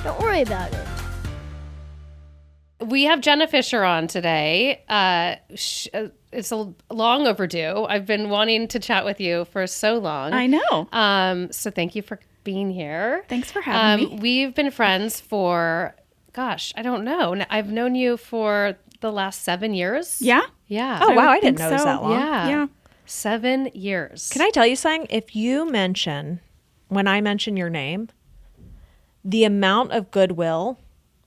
Don't worry about it. We have Jenna Fischer on today. It's long overdue. I've been wanting to chat with you for so long. I know. So thank you for being here. Thanks for having me. We've been friends for, gosh, I don't know. I've known you for the last 7 years. Yeah? Yeah. Oh, wow. I didn't think know it was so. that long. Yeah. 7 years. Can I tell you something? If you mention, when I mention your name, the amount of goodwill,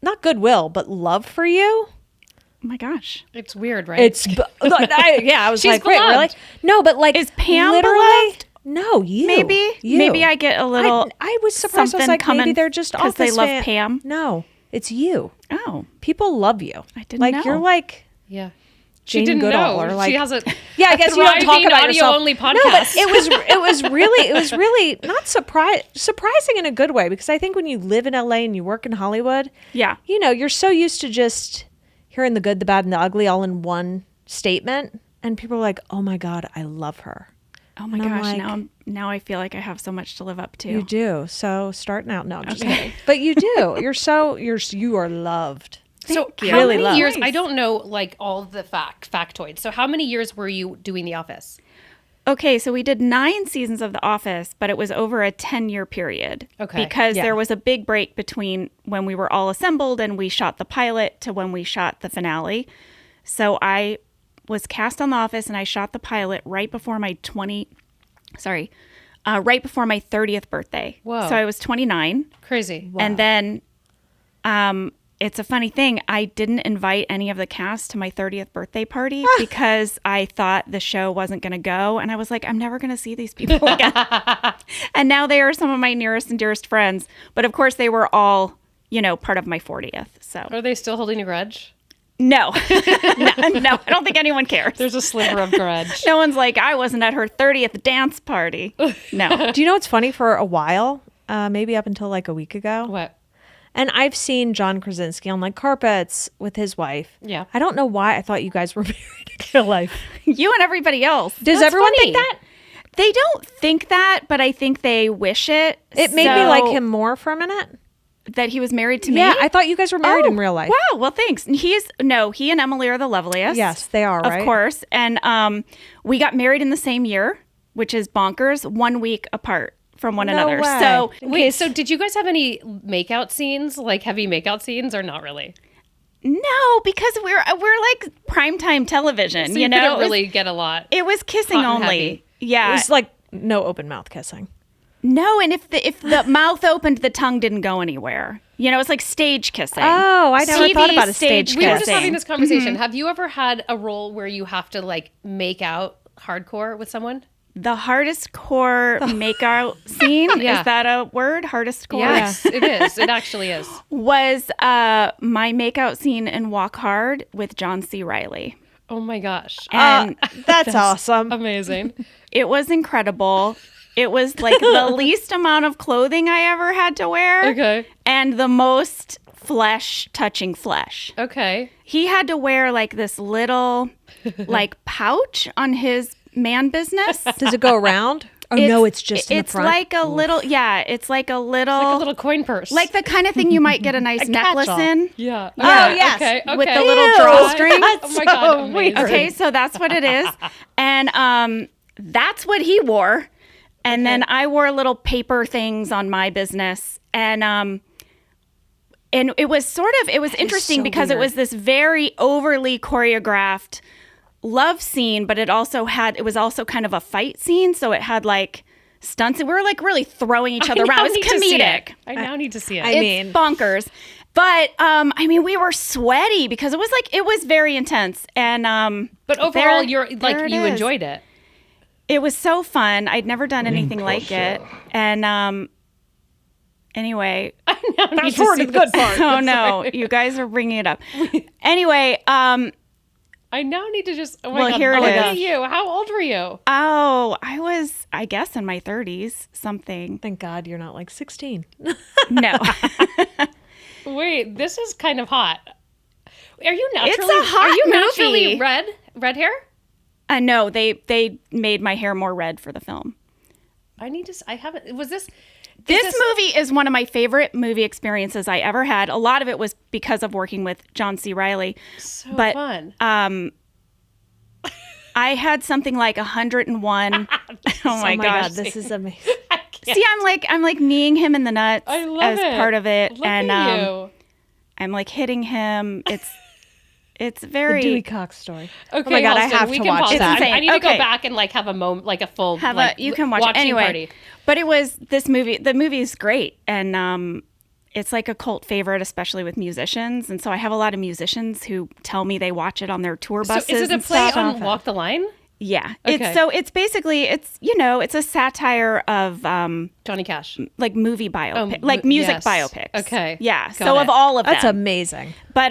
not goodwill, but love for you. Oh my gosh. It's weird, right? I was She's like, wait, beloved. really? No, but like, Is Pam literally, beloved? No, you. Maybe. You. Maybe I get a little. I was surprised. I was something like, coming maybe they're just because office they love fan- Pam. No, it's you. Oh. People love you. I didn't like know. you're like Yeah. Jane She didn't Goodall, know. or like She has a yeah. I guess you don't talk thriving about yourself. audio-only podcast. No, but it was really not surprising in a good way, because I think when you live in LA and you work in Hollywood, Yeah. you know, you're so used to just hearing the good, the bad, and the ugly all in one statement, and people are like, "Oh my God, I love her." Oh my And I'm gosh. like, Now I feel like I have so much to live up to. You do. So starting out, no, I'm just kidding. But you do. You are loved. So you. how Really many love. years? Nice. I don't know like all the factoids. So how many years were you doing The Office? Okay, so we did 9 seasons of The Office, but it was over a 10-year period. Okay, Because yeah. there was a big break between when we were all assembled and we shot the pilot to when we shot the finale. So I was cast on The Office and I shot the pilot right before my 30th birthday. Whoa. So I was 29. Crazy. And then it's a funny thing. I didn't invite any of the cast to my 30th birthday party because I thought the show wasn't going to go. And I was like, I'm never going to see these people again. And now they are some of my nearest and dearest friends. But of course, they were all, part of my 40th. So Are they still holding a grudge? no, I don't think anyone cares. There's a sliver of grudge. No one's like, I wasn't at her 30th dance party. No. Do you know what's funny? For a while, maybe up until like a week ago, What? and I've seen John Krasinski on like carpets with his wife. Yeah. I don't know why I thought you guys were married in real life. You and everybody else. Does That's everyone funny. think that? They don't think that, but I think they wish it. It made me like So- him more for a minute. That he was married to me? Yeah, I thought you guys were married in real life. Wow, well, thanks. He and Emily are the loveliest. Yes, they are, right? Of course. And we got married in the same year, which is bonkers, 1 week apart from one No way. way. So Wait, so did you guys have any makeout scenes, like heavy makeout scenes, or not really? no, because we're like primetime television, So you you know? couldn't really get a lot. It was kissing hot and only. heavy. Yeah. It was like no open mouth kissing. No, and if the mouth opened, the tongue didn't go anywhere. It's like stage kissing. Oh, I never TV thought about a stage We were just kissing. having this conversation. Have you ever had a role where you have to like make out hardcore with someone? The hardest core makeout scene, Yeah. is that a word? Hardest core? Yes, it is. It actually is. Was my makeout scene in Walk Hard with John C. Reilly. Oh my gosh. And That's awesome. Amazing. it was incredible. It was like the least amount of clothing I ever had to wear. Okay. And the most flesh touching flesh. Okay. He had to wear like this little like pouch on his man business. Does it go around? Oh, no, it's just in the front. It's like a little, yeah, it's like a little. Like a little coin purse. Like the kind of thing you might get a nice necklace catch-all. in. yeah. Yeah. Oh, yes. Okay. Okay. With the little Ew, drawstring. that's Oh my so God, weird. amazing. Okay, so that's what it is. And that's what he wore. And then I wore little paper things on my business. And it was interesting so because weird. it was this very overly choreographed love scene, but it was also kind of a fight scene. So it had like stunts. And we were like really throwing each other around. It was comedic. I now need to see it. It's bonkers. But we were sweaty because it was very intense. And but overall, there it you is. enjoyed it. It was so fun. I'd never done anything like it. And anyway, Fast forward to the good part. oh no, you guys are bringing it up. Anyway, I now need to just. Oh my Well, God. here it Look is. at you. How old were you? I was, I guess, in my 30s, something. Thank God you're not like 16. No. Wait, this is kind of hot. Are you naturally? It's a hot Are you movie. naturally red hair? No, they made my hair more red for the film. I haven't. Was this? This movie is one of my favorite movie experiences I ever had. A lot of it was because of working with John C. Reilly. So fun. I had something like 101. Oh my gosh, this is amazing. See, I'm like kneeing him in the nuts I love as it. part of it, Look and at you. I'm like hitting him. It's The very Dewey Cox story. Okay, oh my God, I Halston, have we to can watch pause that. It's insane. I need to go Okay. back and like have a moment, like a full, have like, you can watch it watching anyway. party. But it was this movie. The movie is great, and it's like a cult favorite, especially with musicians. And so I have a lot of musicians who tell me they watch it on their tour So buses. is it a and play stuff. on Walk the Line? Yeah. Okay. It's basically it's a satire of Johnny Cash. like movie biopic, Oh, like music yes. biopics. Okay. Yeah. Got So it. of all of That's them. amazing. But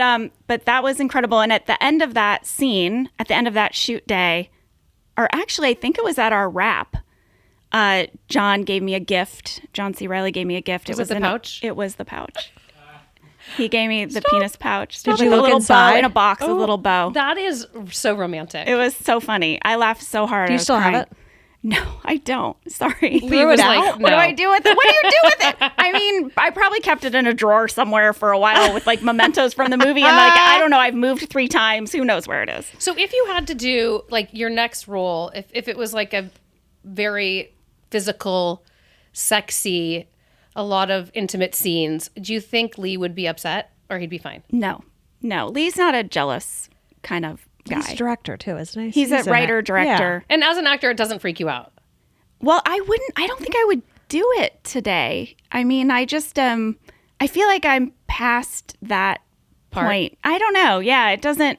that was incredible. And at the end of that scene, at the end of that shoot day, or actually I think it was at our wrap, John gave me a gift. John C. Reilly gave me a gift. Was it the in pouch? It was the pouch. He gave me the penis pouch. Did with you a look little bow inside? in a box, a little bow. That is so romantic. It was so funny. I laughed so hard. Do I you was still have crying. it? No, I don't. Sorry. Threw it out? What do no. I do with it? What do you do with it? I mean, I probably kept it in a drawer somewhere for a while with like mementos from the movie. And like, I don't know, I've moved 3 times. Who knows where it is? So if you had to do like your next role, if it was like a very physical, sexy, a lot of intimate scenes, do you think Lee would be upset or he'd be fine? No. Lee's not a jealous kind of guy. He's a director too, isn't he? He's a in writer, it. director. And as an actor, it doesn't freak you out. Well, I don't think I would do it today. I mean, I just, I feel like I'm past that point. I don't know. Yeah, it doesn't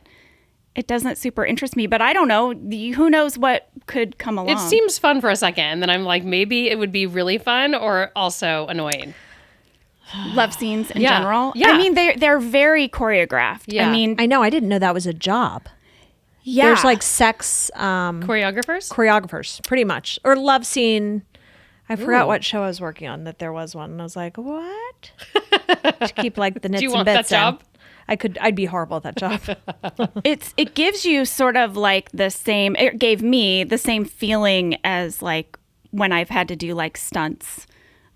super interest me, but I don't know. Who knows what could come along. It seems fun for a second, and then I'm like, maybe it would be really fun or also annoying. Love scenes in Yeah. general. Yeah. I mean, they're very choreographed. Yeah. I mean, I know. I didn't know that was a job. yeah. There's like sex Choreographers? choreographers, pretty much, or love scene. I forgot Ooh. what show I was working on that there was one, and I was like, "What?" To keep like the nits you and want that bits in. job? I'd be horrible at that job. it gives you sort of like it gave me the same feeling as like when I've had to do like stunts.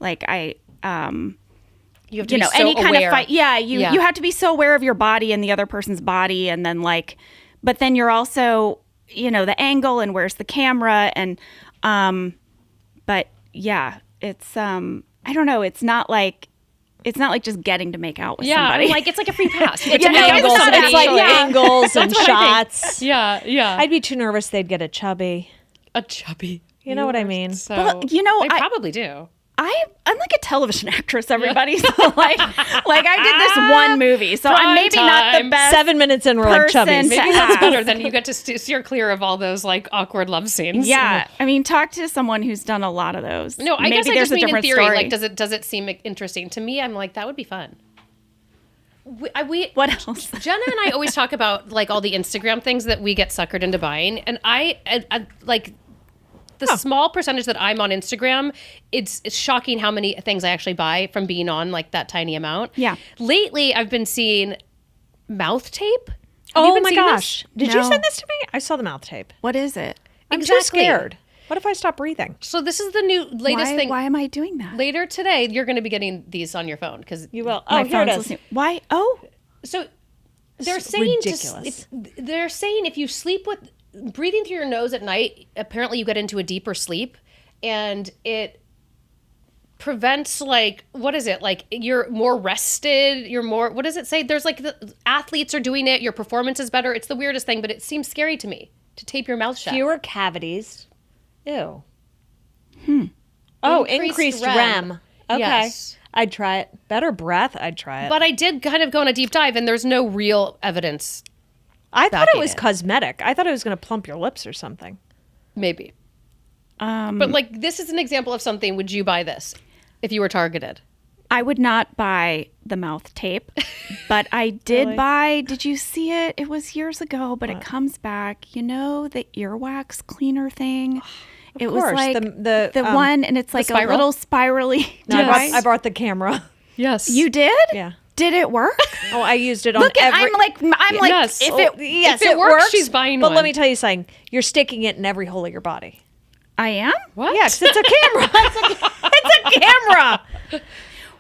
Like You have to be so any kind aware. of fight. Yeah, you have to be so aware of your body and the other person's body, and then like, but then you're also, the angle and where's the camera, and but yeah, it's I don't know, it's not like just getting to make out with Yeah, somebody. I'm like, it's like a free pass. You get It's to make out with angles. somebody. It's like angles and That's what I think. shots. Yeah. I'd be too nervous they'd get a chubby. a chubby. You know what I mean? So, Well, I I- probably do. I'm like a television actress, everybody. So like I did this one movie, so I'm Prime maybe not the time. best. 7 minutes in, we're like person chubbies. to Maybe that's ask. better. Then you get to steer clear of all those like awkward love scenes. Yeah, I mean, talk to someone who's done a lot of those. No, I Maybe guess I there's just a mean in different theory. story. Like, does it seem interesting to me? I'm like, that would be fun. We What else? Jenna and I always talk about like all the Instagram things that we get suckered into buying, and I like the small percentage that I'm on Instagram. It's shocking how many things I actually buy from being on like that tiny amount. Yeah. Lately, I've been seeing mouth tape. Have you Oh been my seeing gosh. this? Did you No. send this to me? I saw the mouth tape. What is it? I'm Exactly. too scared. What if I stop breathing? So this is the new latest thing. Why am I doing that? Later today, you're going to be getting these on your phone because You will. My Oh, here it phone's is. listening. Why? Oh, So they're It's saying ridiculous. they're saying if you sleep with breathing through your nose at night, apparently you get into a deeper sleep, and it prevents like what is it like you're more rested, you're more what does it say? There's like the athletes are doing it, your performance is better. It's the weirdest thing, but it seems scary to me to tape your mouth shut. Fewer cavities. Ew. Oh, increased REM. Okay. Yes. I'd try it. Better breath. I'd try it. But I did kind of go on a deep dive, and there's no real evidence. I thought it backing was it. cosmetic. I thought it was going to plump your lips or something. Maybe. But like this is an example of something. Would you buy this if you were targeted? I would not buy the mouth tape, but I did Really? buy. Did you see it? It was years ago, but it comes back. You know the earwax cleaner thing. It was course, like the, the one, and it's like a spiral? little spirally. No, device. I brought the camera. Yes. You did? Yeah. Did it work? Oh, I used it on Look at. every... I'm like. Yes. If Oh, it. Yes, if it works, she's buying but one. let me tell you something. You're sticking it in every hole of your body. I am? What? Yes, it's a camera. It's a camera.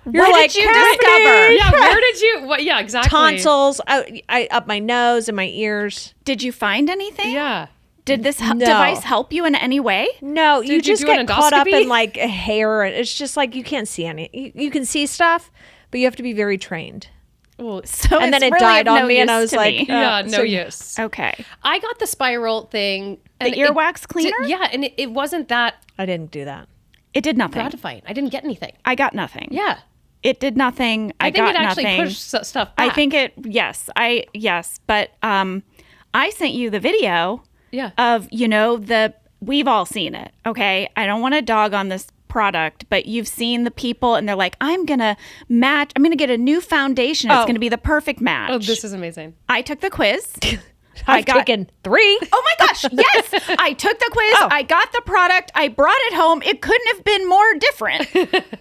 You're What like, did you cavity. discover? Yeah, where did you? What? Yeah, exactly. Tonsils. I up my nose and my ears. Did you find anything? Yeah. Did this No. device help you in any way? No, you you just do an get caught up endoscopy? in like a hair, and it's just like you can't see any. You can see stuff, but you have to be very trained. Well, So And then it's it really died of on no me, and I use was to like, me. yeah, no so- use. Okay. I got the spiral thing. The earwax cleaner? Yeah, and it wasn't that I didn't do that. It did nothing. gratifying. I didn't get anything. I got nothing. Yeah. It did nothing. I think got it actually nothing. pushed stuff I back. think it, yes, but I sent you the video Yeah. of, we've all seen it, okay? I don't want to dog on this product, but you've seen the people and they're like, I'm going to get a new foundation. It's Oh. going to be the perfect match. Oh, this is amazing. I took the quiz. I've taken 3. Oh my gosh, yes. I took the quiz. Oh. I got the product. I brought it home. It couldn't have been more different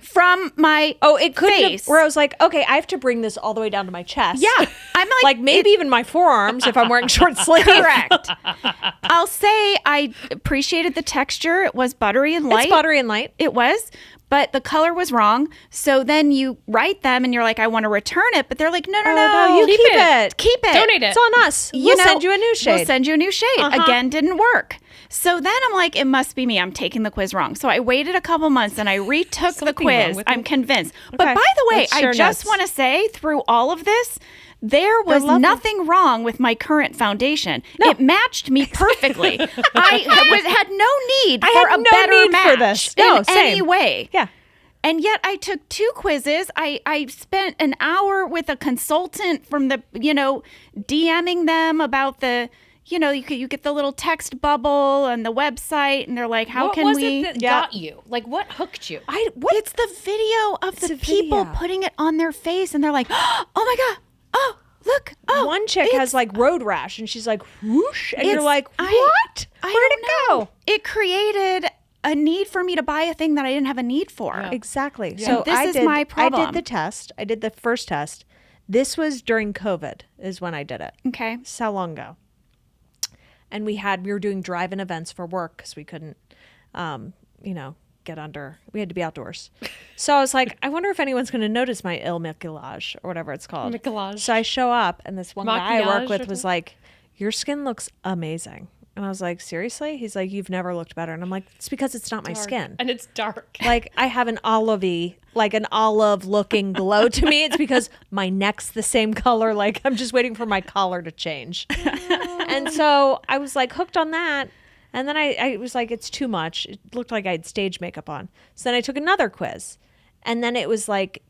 from my It could face. have, where I was like, okay, I have to bring this all the way down to my chest. Yeah. I'm like maybe even my forearms if I'm wearing short sleeves. correct. I'll say I appreciated the texture. It was buttery and light. It's buttery and light. It was, but the color was wrong. So then you write them and you're like, I want to return it. But they're like, no, you keep it. Keep it. Donate it. It's on us. We'll send you a new shade. We'll send you a new shade. Again, didn't work. So then I'm like, it must be me. I'm taking the quiz wrong. So I waited a couple months and I retook the Something wrong quiz. with I'm it. convinced. Okay. But by the way, It's I sure just nuts. want to say through all of this, there was lovely. nothing wrong with my current foundation. It matched me perfectly. I had no need I for had a no better need match for this. No, in any same. way. Yeah. And yet I took 2 quizzes. I spent an hour with a consultant from the, DMing them about the, you get the little text bubble and the website and they're like, how What can was we? it that got you? Like, what hooked you? It's the video of the a people video. putting it on their face and they're like, oh my God. Oh, look. Oh, One chick it's- has like road rash and she's like, whoosh. And you're it's- like, I- what? I Where'd don't it know. go? It created a need for me to buy a thing that I didn't have a need for. Exactly. So this I is did, my I problem. did the test. I did the first test. This was during COVID is when I did it. Okay. This is how long ago? And we were doing drive-in events for work because we couldn't, get under. We had to be outdoors. So I was like, I wonder if anyone's going to notice my ill maquillage or whatever it's called. Maquillage. So I show up and this one guy I Maquillage work or with was like, your skin looks amazing. And I was like, seriously? He's like, you've never looked better. And I'm like, it's because it's not my skin. And it's dark. Like I have an olive looking glow to me. It's because my neck's the same color. Like I'm just waiting for my collar to change. And so I was like hooked on that. And then I was like, it's too much. It looked like I had stage makeup on. So then I took another quiz. And then it was like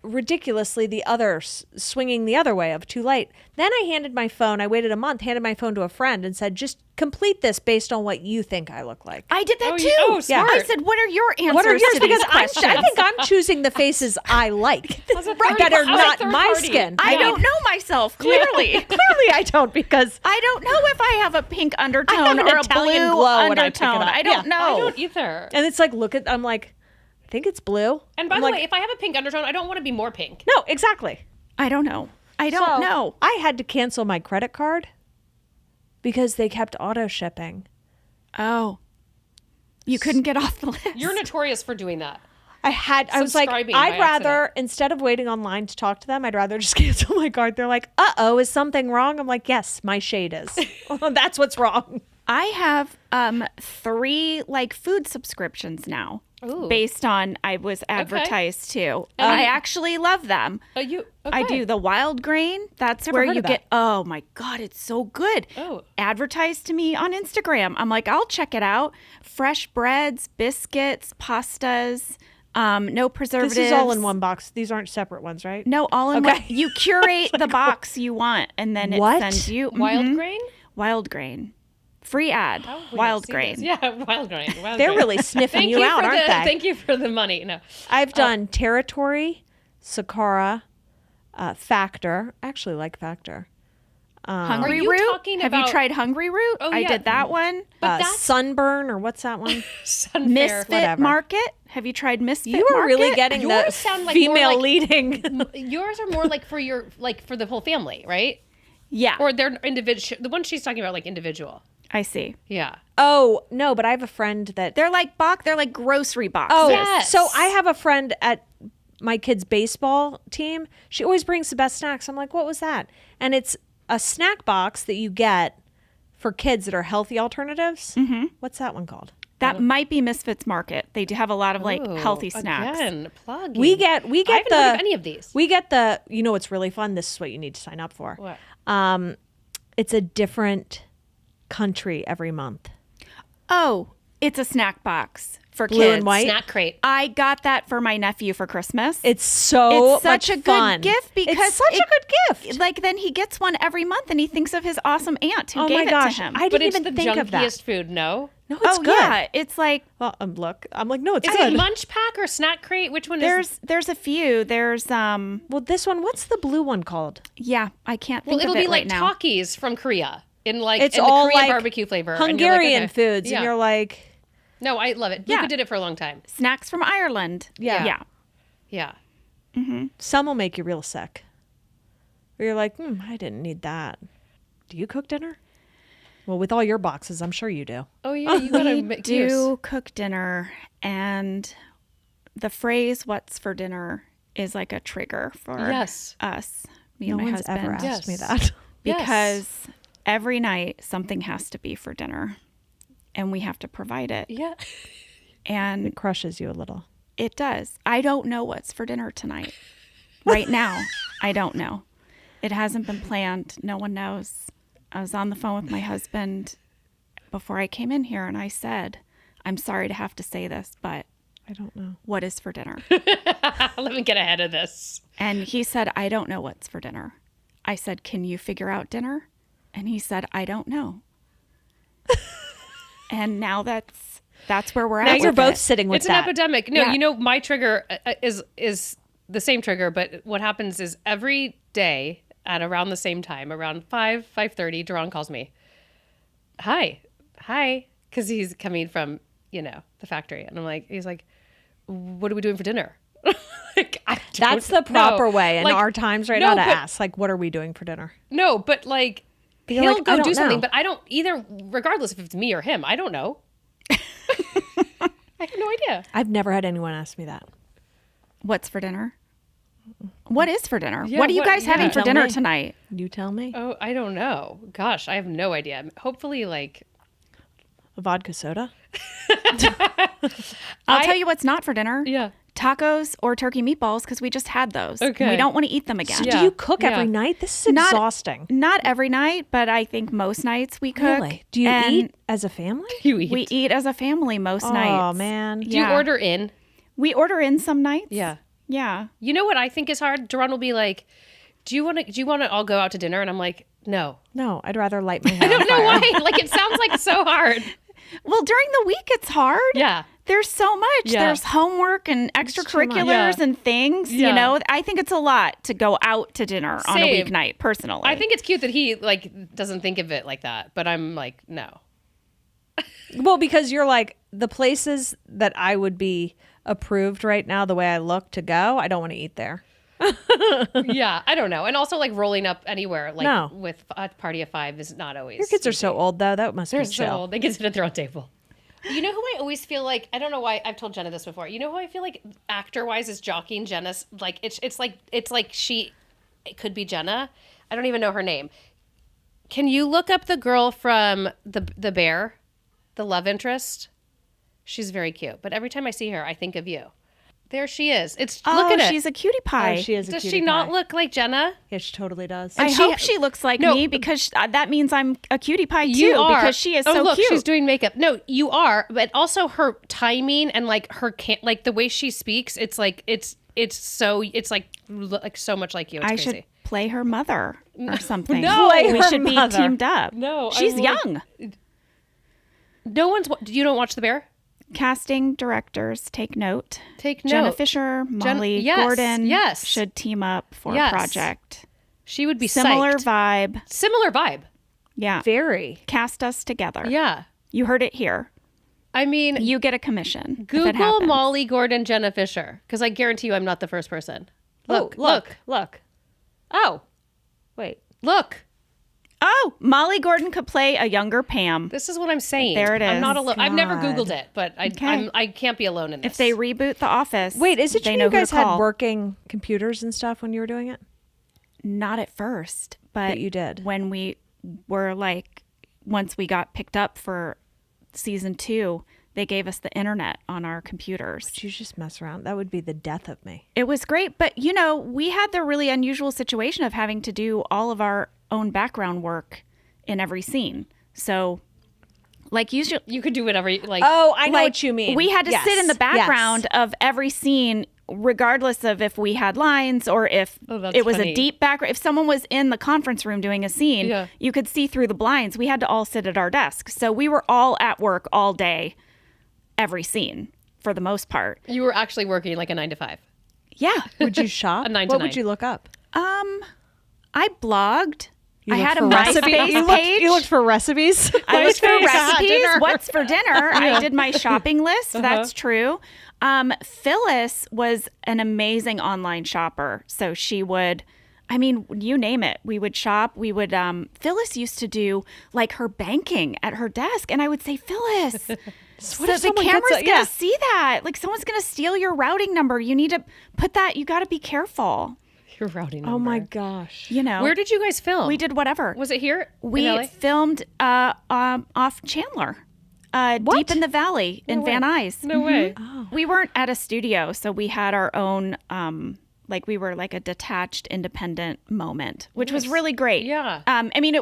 ridiculously the other swinging the other way of too light. Then I handed my phone. I waited a month, handed my phone to a friend and said, just complete this based on what you think I look like. I did that Oh, too. you- oh, smart. I said, what are your answers What are yours? to Because these questions? I think I'm choosing the faces I like a third- that are I was a not third my party. skin. I don't know myself, clearly. Clearly, I don't because I don't know if I have a pink I undertone have an or a Italian blue glow when I pick it undertone. up. I don't Yeah. know. I don't either. and it's like I'm like, I think it's blue. And by I'm the like, way, if I have a pink undertone, I don't want to be more pink. no, exactly. I don't know. I don't So, know. I had to cancel my credit card because they kept auto shipping. Oh. You couldn't get off the list. You're notorious for doing that. I was like, Subscribing by I'd rather, accident. instead of waiting online to talk to them, I'd rather just cancel my card. They're like, is something wrong? I'm like, yes, my shade is. That's what's wrong. I have 3 food subscriptions now. Ooh. Based on I was advertised to. And I you- actually love them. Okay. I do the wild grain. That's Never where heard you of get. Oh my God, it's so good. Oh. Advertised to me on Instagram. I'm like, I'll check it out. Fresh breads, biscuits, pastas, no preservatives. This is all in one box. These aren't separate ones, right? No, all in Okay. one. You curate the box you want, and then it What? sends you Wild Mhm. grain? Wild grain. Free ad. How would I Wild see grain. this? Yeah, wild grain. Wild They're grain. really sniffing Thank you out, for aren't they? Thank you for the money. No. I've done Territory, Sakara, Factor. I actually like Factor. Hungry Are you root. talking Have you about- tried Hungry root? Oh, I yeah. did that one. But that's Sunburn, or what's that one? Sunfair. Misfit whatever. Market. Have you tried Misfit You were really Market? getting Yours the sound like female more like- leading. Yours are more like for your for the whole family, right? Yeah. Or they're individual. The one she's talking about, like individual. I see. Yeah. Oh, no, but I have a friend that... They're like grocery boxes. Oh, Yes. so I have a friend at my kid's baseball team. She always brings the best snacks. I'm like, what was that? And it's a snack box that you get for kids that are healthy alternatives. Mm-hmm. What's that one called? That might be Misfits Market. They do have a lot of like Ooh, healthy snacks. Again, plugging. We get I haven't the heard of any of these. We get the, you know what's really fun? This is what you need to sign up for. What? It's a different country every month. Oh, it's a snack box for Blue kids. and white? Snack crate. I got that for my nephew for Christmas. It's so It's such much a fun. good gift because it's such a good gift. Like then he gets one every month and he thinks of his awesome aunt who Oh gave my it gosh, to him. I But didn't it's even the think of that. junkiest food, no? No, it's good. Yeah, it's like Well, look, I'm like, no, it's Is good. it Munch Pack or Snack Crate? Which one is there's a few. There's Well, this one, what's the blue one called? yeah, I can't think Well, it'll of it be like right now. Takis from Korea in like It's in all the Korean like barbecue flavor. And you're like, Hungarian okay. foods, Yeah. and you're like, No, I love it. Yeah. Luca did it for a long time. Snacks from Ireland. Yeah. Yeah. Yeah. some will make you real sick. Where you're like, I didn't need that. Do you cook dinner? Well, with all your boxes, I'm sure you do. Oh yeah, you gotta make Do use. cook dinner, and the phrase "What's for dinner" is like a trigger for Yes. us, me No and my one's husband, ever asked me Yes. that. because every night something has to be for dinner, and we have to provide it, Yeah. and It crushes you a little. it does. I don't know what's for dinner tonight. Right now, I don't know. It hasn't been planned. No one knows. I was on the phone with my husband before I came in here, and I said, I'm sorry to have to say this, but I don't know. what is for dinner? Let me get ahead of this. And he said, I don't know what's for dinner. I said, can you figure out dinner? And he said, I don't know. And now that's where we're Now at. you're with both it. sitting with It's that. an epidemic. No, Yeah. you know my trigger is the same trigger, but what happens is every day at around the same time, around 5:30, Duran calls me. Hi, because he's coming from the factory, and he's like, what are we doing for dinner? Like, That's the proper way in Like, our times right no, now to but- ask, like, what are we doing for dinner? No, but like You're he'll like, go I do don't something, know. but I don't either. Regardless if it's me or him, I don't know. I have no idea. I've never had anyone ask me that. What's for dinner? What is for dinner? Yeah, what are you what- guys having yeah. for Tell dinner me. tonight? You tell me. Oh, I don't know. Gosh, I have no idea. Hopefully, like A vodka soda? I'll tell you what's not for dinner. yeah. Tacos or turkey meatballs, because we just had those. And Okay. we don't want to eat them again. Yeah. Do you cook every Yeah. night? This is Not- exhausting. Not every night, but I think most nights we cook. Really? Do you and eat as a family? You eat. We eat as a family most nights. Oh, man. Do you Yeah. order in? We order in some nights. Yeah. Yeah. You know what I think is hard? Duran will be like, "Do you want to all go out to dinner?" And I'm like, "No." No, I'd rather light my hair I don't on know fire. why. Like it sounds like so hard. Well, during the week it's hard. Yeah. There's so much. Yeah. There's homework and too extracurriculars much. Yeah. and things. Yeah. You know, I think it's a lot to go out to dinner on a Same. weeknight, personally. I think it's cute that he like doesn't think of it like that, but I'm like, no. Well, because you're like, the places that I would be approved right now, the way I look to go, I don't want to eat there. Yeah, I don't know. And also like rolling up anywhere like No. with a party of 5 is not always. Your kids are so old, though. That must They're be so chill. old. They can sit at their own table. You know who I always feel like, I don't know why, I've told Jenna this before. You know who I feel like actor wise is jockeying Jenna's, like it's like it could be Jenna. I don't even know her name. Can you look up the girl from the Bear, the love interest? She's very cute, but every time I see her, I think of you. There she is. Look at it. she's a cutie pie. Oh, she is a Does cutie she not pie. look like Jenna? Yeah, she totally does. I she- hope she looks like No, me because that means I'm a cutie pie too. You are because she is oh, so look, cute. she's doing makeup. No, you are, but also her timing and like her like the way she speaks. It's like it's so much like you. It's I crazy. should play her mother or something. No. Play we her should mother. be teamed up. No, I she's would- young. No one's. You don't watch The Bear? Casting directors, take note. Take Jenna note. Fisher, Molly yes, Gordon yes. should team up for Yes. a project. She would be Similar psyched. vibe. Similar vibe. Yeah. Very. Cast us together. Yeah. You heard it here. I mean, You get a commission. if it Google happens. Molly Gordon, Jenna Fisher, because I guarantee you, I'm not the first person. Look, Oh, look. Oh, wait. look. Oh, Molly Gordon could play a younger Pam. This is what I'm saying. There it I'm is. not alone. I've never God. Googled it, but I can't be alone in this. If they reboot The Office, Wait, is it they true know you who to guys had call. working computers and stuff when you were doing it? Not at first, but you did. when we were like, once we got picked up for season 2, they gave us the internet on our computers. Did you just mess around? That would be the death of me. It was great, but you know, we had the really unusual situation of having to do all of our own background work in every scene. So, like, usually, you could do whatever you like. Oh, I know like, what you mean. we had to Yes. sit in the background Yes. of every scene, regardless of if we had lines or if that's it was funny. a deep background. If someone was in the conference room doing a scene, Yeah. you could see through the blinds. We had to all sit at our desk. So we were all at work all day, every scene, for the most part. You were actually working like a 9 to 5. Yeah. Would you shop? A 9 to what 9. would you look up? I blogged. You I looked had a for recipes? MySpace You looked- page. You looked for recipes? I looked for MySpace. recipes. Dinner. What's for dinner? I did my shopping list. That's true. Phyllis was an amazing online shopper. So she would, I mean, you name it. We would shop. We would, Phyllis used to do like her banking at her desk. And I would say, Phyllis, so if the someone camera's gets a- going to yeah. see that. Like someone's going to steal your routing number. You need to put that, you got to be careful. Your routing number. Oh my gosh. You know, Where did you guys film? we did whatever. Was it here? in We LA? filmed off Chandler, deep in the valley in Van Nuys. No way. We weren't at a studio, so we had our own, like we were like a detached, independent moment, which was really great. Yeah. I mean,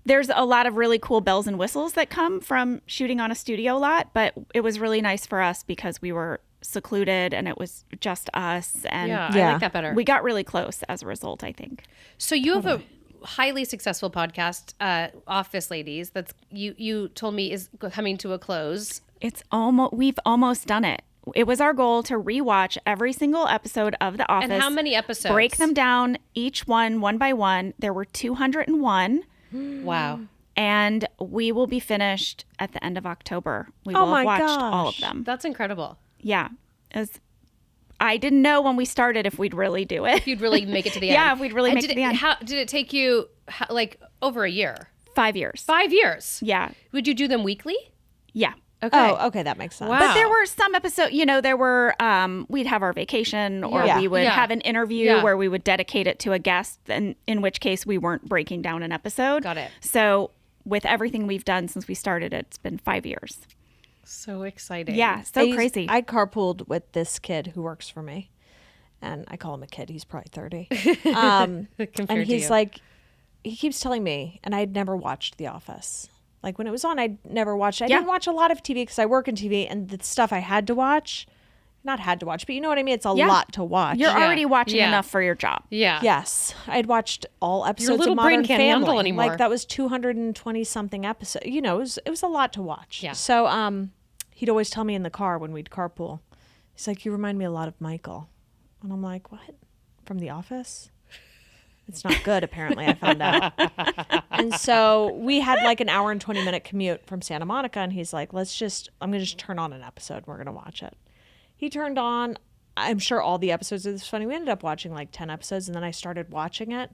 there's a lot of really cool bells and whistles that come from shooting on a studio lot, but it was really nice for us because we were secluded and it was just us. And Yeah, I Yeah. like that better. we got really close as a result, I think. So you have a highly successful podcast, Office Ladies. That's you told me is coming to a close. We've almost done it. It was our goal to rewatch every single episode of The Office. And how many episodes? Break them down, each one by one. There were 201, Wow. and we will be finished at the end of October. We Oh will my have watched all of gosh. them. That's incredible. Yeah. I didn't know when we started if we'd really do it. If you'd really make it to the end. Yeah, if we'd really And make it to the end. How did it take you like over a year? 5 years. 5 years. Yeah. Would you do them weekly? Yeah. Okay. Oh, okay. That makes sense. Wow. But there were some episodes, there were, we'd have our vacation or Yeah. we would Yeah. have an interview Yeah. where we would dedicate it to a guest, and in which case we weren't breaking down an episode. Got it. So with everything we've done since we started, it's been 5 years. So exciting. Yeah, so crazy. I carpooled with this kid who works for me, and I call him a kid. He's probably 30. Compared And to he's you. like, he keeps telling me, and I'd never watched The Office. Like when it was on, I'd never watched it. I didn't watch a lot of TV because I work in TV, and the stuff I had to watch, not had to watch, but you know what I mean? It's a Yeah. lot to watch. You're already watching Yeah. enough for your job. Yeah. Yes, I'd watched all episodes little of brain Modern can't Family. handle anymore. Like that was 220 something episodes. You know, it was a lot to watch. Yeah. So he'd always tell me in the car when we'd carpool, he's like, "You remind me a lot of Michael," and I'm like, "What? From The Office?" It's not good, apparently. I found out. And so we had like an hour and 20-minute commute from Santa Monica, and he's like, I'm gonna just turn on an episode. We're gonna watch it. He turned on, I'm sure, all the episodes of This Funny. We ended up watching like 10 episodes, and then I started watching it.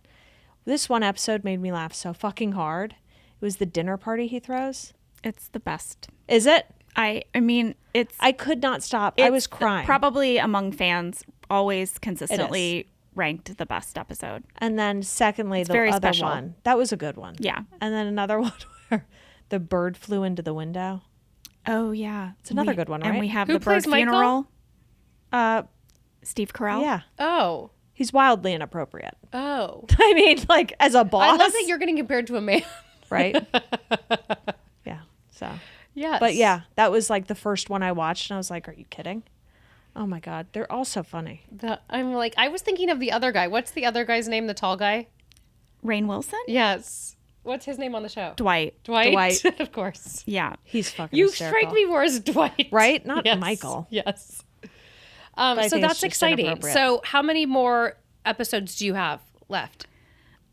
This one episode made me laugh so fucking hard. It was the dinner party he throws. It's the best. Is it? I mean, it's I could not stop. I was it's crying. Probably among fans, always consistently ranked the best episode. And then secondly, the very other special. one. That was a good one. Yeah. And then another one where the bird flew into the window. Oh yeah, It's another good one, And right? we have Who the bird plays Michael? funeral. Steve Carell. Yeah. Oh. He's wildly inappropriate. Oh. I mean, like as a boss. I love that you're getting compared to a man. right? Yeah. So, Yes. but yeah, that was like the first one I watched, and I was like, "Are you kidding?" Oh my god, they're all so funny. I'm like, I was thinking of the other guy. What's the other guy's name? The tall guy? Rainn Wilson. Yes. What's his name on the show? Dwight. Dwight. Of course. Yeah. He's fucking. You hysterical. strike me more as Dwight. Right? Not Yes. Michael. Yes. I So think it's that's just exciting. inappropriate. So how many more episodes do you have left?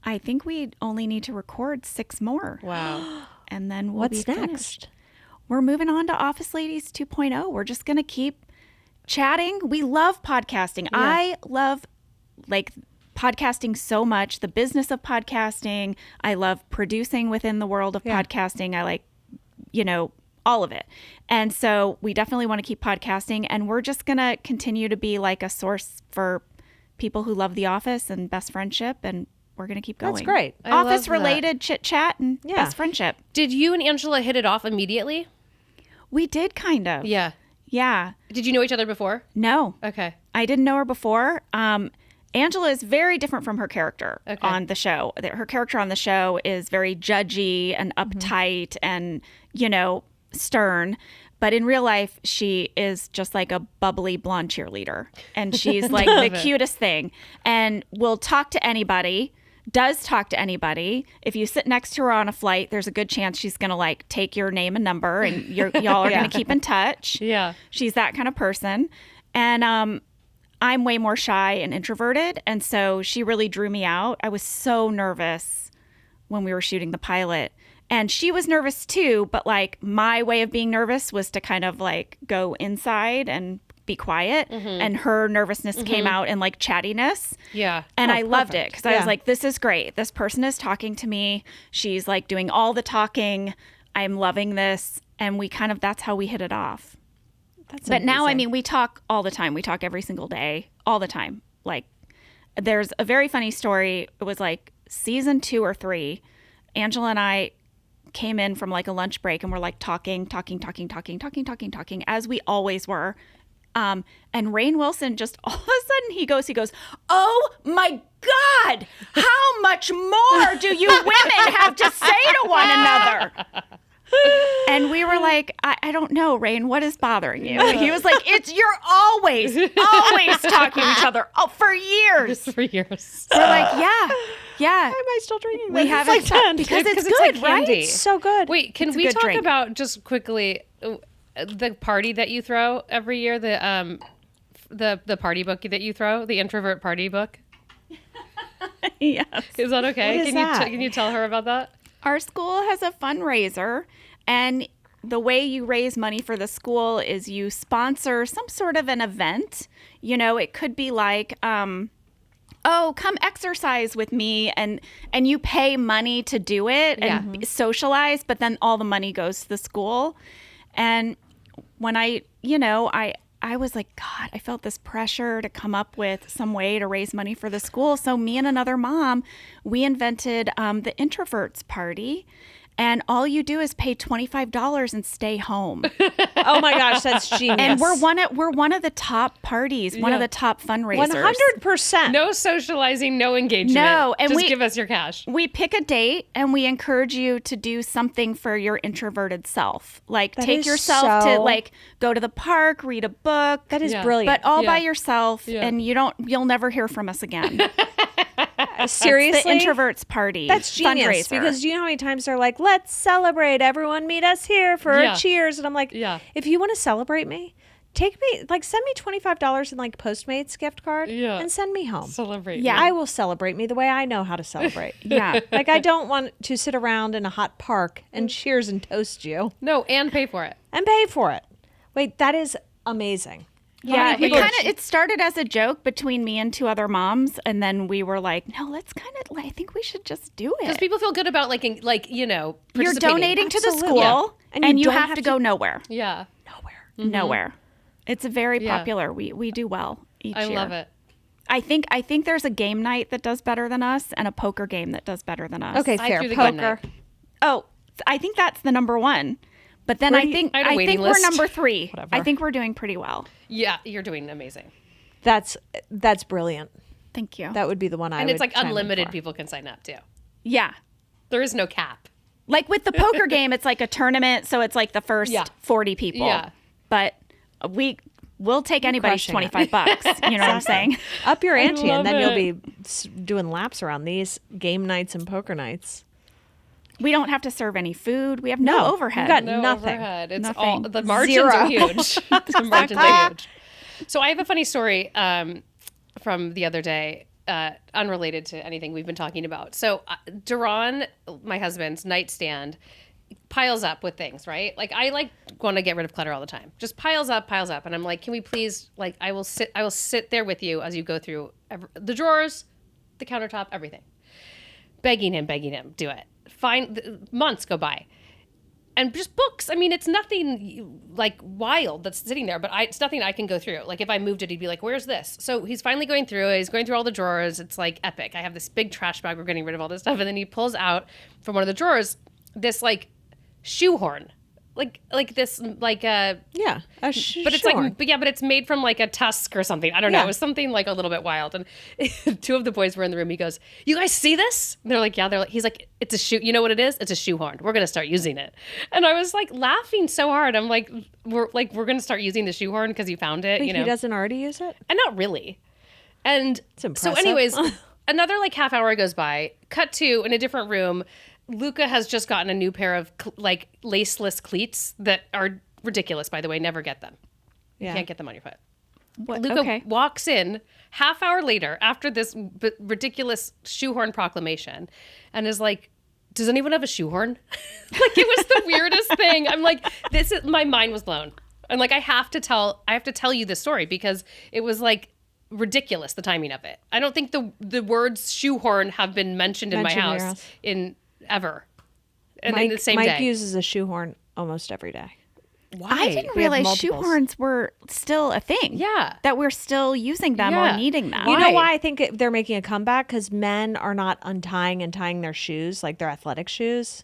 I think we only need to record 6 more. Wow. And then we'll What's be next? finished. We're moving on to Office Ladies 2.0. We're just going to keep chatting. We love podcasting. I love like podcasting so much, the business of podcasting. I love producing within the world of podcasting. I like, all of it. And so we definitely want to keep podcasting, and we're just going to continue to be like a source for people who love The Office and best friendship, and we're going to keep going. That's great. Office related chit chat and best friendship. Did you and Angela hit it off immediately? We did kind of. Yeah. Yeah. Did you know each other before? No. Okay. I didn't know her before. Angela is very different from her character on the show. Her character on the show is very judgy and uptight and, stern. But in real life, she is just like a bubbly blonde cheerleader. And she's like the cutest thing. And will talk to anybody, does talk to anybody. If you sit next to her on a flight, there's a good chance she's going to like take your name and number and y'all are going to keep in touch. Yeah. She's that kind of person. And I'm way more shy and introverted. And so she really drew me out. I was so nervous when we were shooting the pilot. And she was nervous too, but like my way of being nervous was to kind of like go inside and be quiet. And her nervousness came out in like chattiness. Yeah. And I loved it because I was like, this is great. This person is talking to me. She's like doing all the talking. I'm loving this. And we kind of, that's how we hit it off. But now, I mean, we talk all the time. We talk every single day, all the time. Like, there's a very funny story. It was like season 2 or 3. Angela and I came in from like a lunch break and we're like talking, as we always were. And Rainn Wilson just all of a sudden he goes, "Oh my God, how much more do you women have to say to one another?" And we were like, I don't know, Rainn, what is bothering you? And he was like, you're always talking to each other for years. For years. We're like, yeah. Why am I still drinking this? We haven't because it's good, like right? candy. It's so good. Wait, can It's a we good talk drink. about just quickly the party that you throw every year? The party book that you throw, the introvert party book. Yes. Is that okay? What is Can that? you tell her about that? Our school has a fundraiser, and the way you raise money for the school is you sponsor some sort of an event. It could be like, come exercise with me, and you pay money to do it and socialize, but then all the money goes to the school. And when I was like, God, I felt this pressure to come up with some way to raise money for the school. So me and another mom, we invented the introverts party. And all you do is pay $25 and stay home. Oh my gosh, that's genius. And we're one of the top parties, one of the top fundraisers. 100%. No socializing, no engagement. No, and just give us your cash. We pick a date and we encourage you to do something for your introverted self. Like That take is yourself to so- like go to the park, read a book. That is Yeah. brilliant. But all Yeah. by yourself, Yeah. and you'll never hear from us again. Seriously? It's the introverts party. That's genius fundraiser. because you know how many times they're like, let's celebrate. Everyone meet us here for Yeah. a cheers. And I'm like, Yeah. if you want to celebrate me, take me, like send me $25 in like Postmates gift card Yeah. and send me home. Celebrate. Yeah. I will celebrate me the way I know how to celebrate. Yeah. Like I don't want to sit around in a hot park and cheers and toast you No, and pay for it. and pay for it. Wait, that is amazing. Yeah, many people- it started as a joke between me and 2 other moms, and then we were like, no, let's kind of, I think we should just do Because it. people feel good about You're participating. donating to the Absolutely. school, Yeah. and you don't have to go nowhere. Yeah. Nowhere. Nowhere. It's a very Yeah. popular. We do well each I year. love it. I think there's a game night that does better than us, and a poker game that does better than us. Okay, I fair. threw the game Poker. night. Oh, I think that's the number 1. But then I think I had a waiting we're list. number 3. Whatever. I think we're doing pretty well. Yeah, you're doing amazing. That's brilliant. Thank you. That would be the one I And would it's like chime in unlimited for. people can sign up too. Yeah. There is no cap. Like with the poker game, it's like a tournament, so it's like the first Yeah. 40 people. Yeah. But we'll take anybody's crushing it. $25. You know what I'm saying? Up your ante, love and then it. you'll be doing laps around these game nights and poker nights. We don't have to serve any food. We have no No, overhead. you got No nothing. overhead. It's Nothing. all the margins Zero. are huge. The margins are huge. So I have a funny story from the other day, unrelated to anything we've been talking about. So Duran, my husband's nightstand, piles up with things, right? Like I want to get rid of clutter all the time. Just piles up, and I'm like, can we please? Like I will sit there with you as you go through the drawers. the countertop, everything. Begging him, do it. Fine. Months go by. And just books. I mean, it's nothing like wild that's sitting there, but it's nothing I can go through. Like if I moved it, he'd be like, where's this? So he's finally going through it. He's going through all the drawers. It's like epic. I have this big trash bag. We're getting rid of all this stuff. And then he pulls out from one of the drawers this like shoehorn. Like this, like a... Yeah. But it's like, but it's made from like a tusk or something. I don't know. Yeah. It was something like a little bit wild. And two of the boys were in the room. He goes, you guys see this? And they're like, yeah. He's like, it's a shoe. You know what it is? It's a shoehorn. We're going to start using it. And I was like laughing so hard. I'm like, we're going to start using the shoehorn because you found it, Wait, you know? he doesn't already use it? And not really. And so impressive. anyways, another like half hour goes by. Cut to in a different room. Luca has just gotten a new pair of like laceless cleats that are ridiculous, by the way. Never get them. Yeah. You can't get them on your foot. What? Luca Okay. walks in half hour later after this ridiculous shoehorn proclamation and is like, does anyone have a shoehorn? Like it was the weirdest thing. I'm like, my mind was blown. I'm like, I have to tell you this story because it was like ridiculous, the timing of it. I don't think the words shoehorn have been mentioned in my Mentioned in your house house. in ever. And Mike, in the same Mike day. uses a shoehorn almost every day. Why? I didn't We have realize multiples. shoehorns were still a thing. Yeah. That we're still using them Yeah. or needing them. You know Why? why I think they're making a comeback? Because men are not untying and tying their shoes, like their athletic shoes.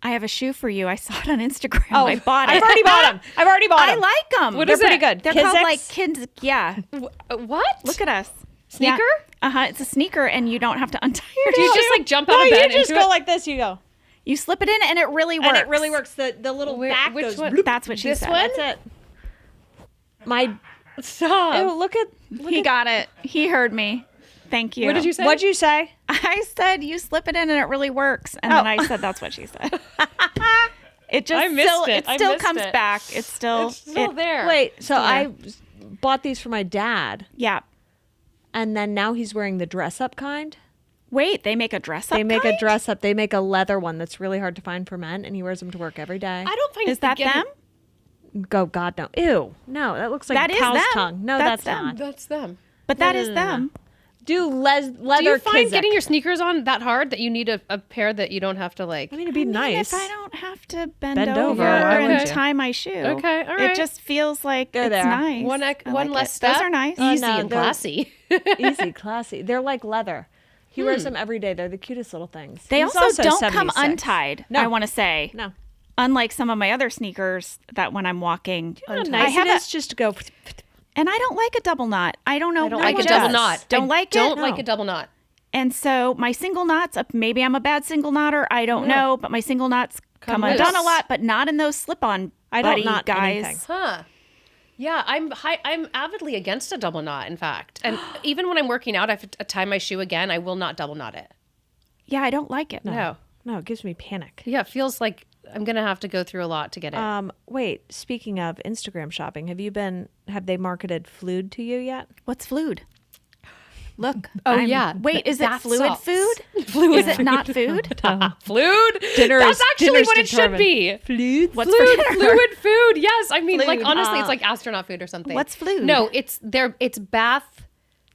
I have a shoe for you. I saw it on Instagram. I bought it. I've already bought them. I like them. What They're is pretty it? good. They're called Kinsey? like Kinsey. Yeah. What? Look at us. Sneaker? It's a sneaker, and you don't have to untie your Do you shoe. just like jump out No, of you bed just into go it? like this. You go. You slip it in, and it really works. And it really works. The little back which goes. one? bloop. That's what she This said. one? That's it. My. Stop. Oh, look at. He got it. He heard me. Thank you. What did you say? What'd you say? I said you slip it in, and it really works. And then I said that's what she said. It just I missed still it. I still missed comes it. back. It's still there. Wait. So Yeah. I bought these for my dad, Yeah. and then now he's wearing the dress up kind. Wait, they make a dress up. They make a kind? dress up. They make a leather one that's really hard to find for men, and he wears them to work every day. I don't find Is that them? Go, God, no. Ew. No, that looks like That is cow's them. tongue. No, That's that's, them. not. That's them. But that is them. Do leather Do you find Kizik. getting your sneakers on that hard that you need a pair that you don't have to like? I mean, it'd be nice. If I don't have to bend Bend over, over, why and wouldn't you? tie my shoe. Okay, all It right. just feels like They're it's there. nice. One I less like it. step. Those are nice. Easy no, and they're- classy. Easy, classy. They're like leather. He wears them every day. They're the cutest little things. They He's also don't come 76. untied. No. I want to say. No. Unlike some of my other sneakers that when I'm walking, How nice I have it is just to go. and I don't like a double knot. I don't know. I don't why like a one double does. knot. Don't I like it. Don't No. like a double knot. And so my single knots, maybe I'm a bad single knotter. I don't know, but my single knots come loose. undone a lot, but not in those slip-on. I don't buddy knot guys. anything. Huh. Yeah, I'm avidly against a double knot, in fact. And even when I'm working out, I have to tie my shoe again. I will not double knot it. Yeah, I don't like it. No. No, it gives me panic. Yeah, it feels like I'm going to have to go through a lot to get it. Wait, speaking of Instagram shopping, have they marketed Fluid to you yet? What's fluid? Look. Oh, yeah. Wait, is it Bath fluid salts. food? Fluid Is it not food? Fluid? Dinner That's is- actually dinner's what it should determined. be. Fluid? What's Fluid, for dinner? fluid food. Yes, I mean, like Fluid. honestly, it's like astronaut food or something. What's fluid? No, it's bath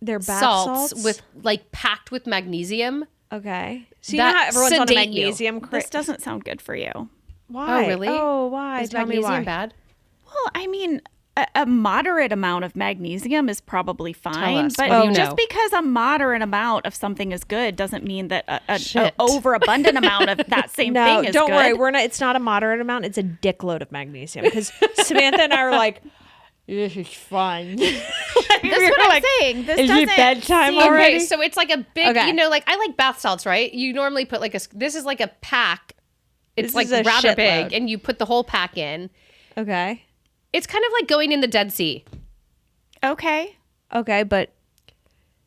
They're bath salts with like packed with magnesium. Okay. So you that know how everyone's on a sedate you. magnesium This doesn't sound good for you. Why? Oh, really? Oh, why? Is Tell me magnesium why. bad? Well, I mean, a moderate amount of magnesium is probably fine, us. but What do you just know? because a moderate amount of something is good doesn't mean that a Shit. overabundant amount of that same No, thing is don't good. worry. We're not. It's not a moderate amount. It's a dickload of magnesium. Because Samantha and I are like, this is fun. That's what I'm saying. This Is it doesn't bedtime seem- already? Okay, so it's like a big, Okay. you know, like I like bath salts, right? You normally put like this is like a pack. It's This like is a rather shitload. big, and you put the whole pack in. Okay. It's kind of like going in the Dead Sea. Okay. Okay, but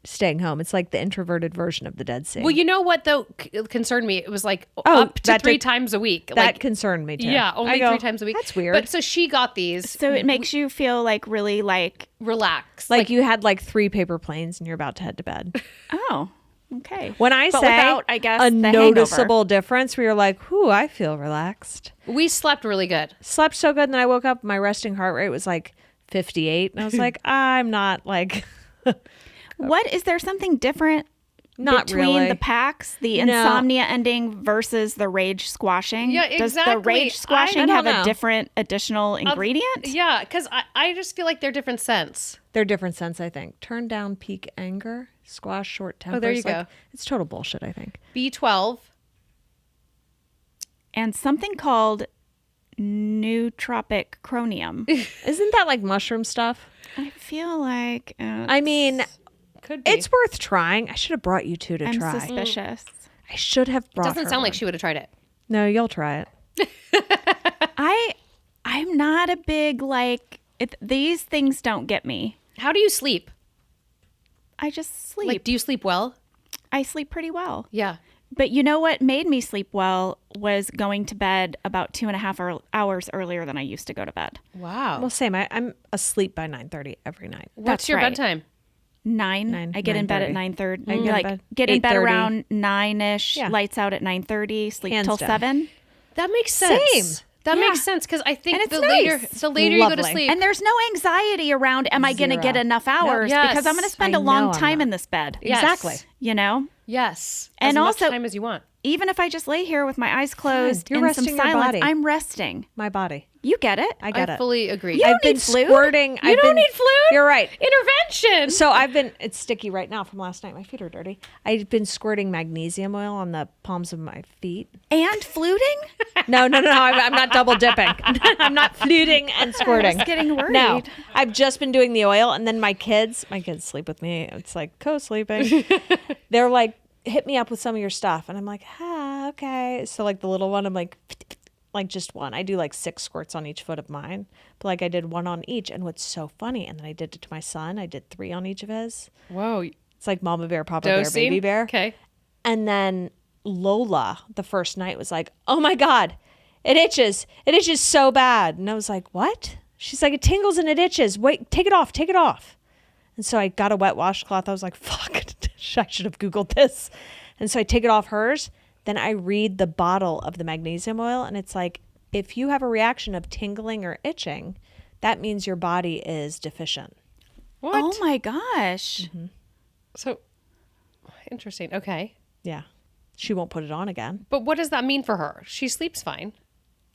staying home. It's like the introverted version of the Dead Sea. Well, you know what though concerned me? It was like Oh, up to that 3 did- times a week. that Like concerned me too. yeah, only I go, 3 times a week. That's weird. But so she got these. So it makes you feel like really like, relax. like you had like 3 paper planes and you're about to head to bed. oh, okay. When I But say without, I guess, a the hangover. noticeable difference, where you're like, "Whew, I feel relaxed." we slept really good. Slept so good, and then I woke up. My resting heart rate was like 58, and I was like, "I'm not like." What is there something different Not between really. the packs, the No. insomnia ending versus the rage squashing? Yeah, Does the exactly. rage I squashing don't have know. a different additional ingredient? Yeah, because I just feel like they're different scents. They're different scents, I think. Turn down peak anger, squash short tempers. there you go. It's total bullshit, I think. B12. And something called nootropic chromium. Isn't that like mushroom stuff? I feel like I mean, Could be. it's worth trying. I should have brought you two to I'm try. suspicious. I should have brought Doesn't her sound like one. she would have tried it. No, you'll try it. I'm not a big these things don't get me. How do you sleep? I just sleep. Like, do you sleep well? I sleep pretty well. Yeah. But you know what made me sleep well was going to bed about 2.5 hours earlier than I used to go to bed. Wow. Well, same. I'm asleep by 9:30 every night. What's that's your right. bedtime? 9. I get in bed at 9:30. 9:30. I get in Like bed get in bed 8:30. around 9ish. Yeah. Lights out at 9:30. Sleep Hands till down. 7. That makes sense. Same. That Yeah. makes sense because I think And it's the nice. later you go to Lovely. sleep. And there's no anxiety around. Am I going to Zero. get enough hours? yes. Because I'm going to spend I a long know I'm time not. in this bed. Yes. Exactly. You know. Yes. And as also- much time as you want. Even if I just lay here with my eyes closed You're in some resting your silence, body. I'm resting. My body. You get it. I get I it. fully agree. You don't I've been need fluid? squirting. You don't need fluid? You're right. Intervention. So it's sticky right now from last night. My feet are dirty. I've been squirting magnesium oil on the palms of my feet. And fluting? No. I'm not double dipping. I'm not fluting and squirting. just getting worried. No, I've just been doing the oil, and then my kids sleep with me. It's like co-sleeping. They're like, hit me up with some of your stuff, and I'm like, okay. So like the little one, I'm like just one. I do like 6 squirts on each foot of mine, but like I did 1 on each. And what's so funny, and then I did it to my son. I did 3 on each of his. Whoa. It's like mama bear, papa bear, Dosing? baby bear. Okay. And then Lola, the first night, was like, oh my God, it itches. It itches so bad. And I was like, what? She's like, it tingles and it itches. Wait, take it off. Take it off. And so I got a wet washcloth. I was like, fuck, I should have Googled this. And so I take it off hers. Then I read the bottle of the magnesium oil. And it's like, if you have a reaction of tingling or itching, that means your body is deficient. What? Oh my gosh. So interesting. Okay. Yeah. She won't put it on again. But what does that mean for her? She sleeps fine.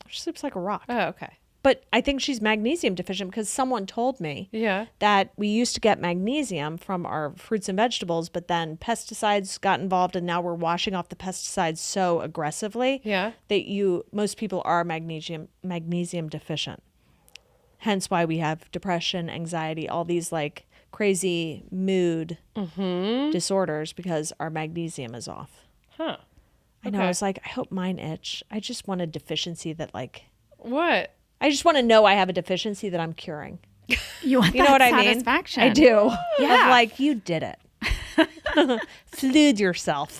She sleeps like a rock. Oh, okay. But I think she's magnesium deficient because someone told me Yeah. that we used to get magnesium from our fruits and vegetables, but then pesticides got involved, and now we're washing off the pesticides so aggressively Yeah. that most people are magnesium deficient. Hence why we have depression, anxiety, all these like crazy mood disorders, because our magnesium is off. Huh. I know. I Okay. was like, I hope mine itch. I just want a deficiency that like, What? I just want to know I have a deficiency that I'm curing. You want You know that what I mean? satisfaction. I do. Yeah. Of like, you did it. Fluid yourself.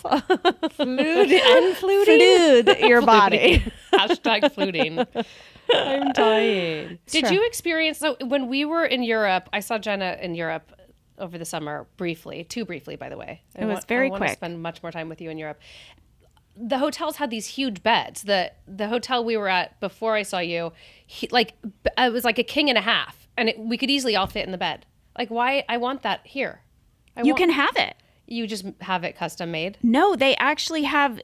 Fluid and Fluid your body. Hashtag fluting. I'm dying. Did Sure. you experience, so when we were in Europe, I saw Jenna in Europe over the summer briefly, too briefly, by the way. It was very I want to quick. spend much more time with you in Europe. The hotels had these huge beds. The hotel we were at before I saw you, it was like a king and a half, and we could easily all fit in the bed. Like, why? I want that here. You can have it. You just have it custom made. No, they actually have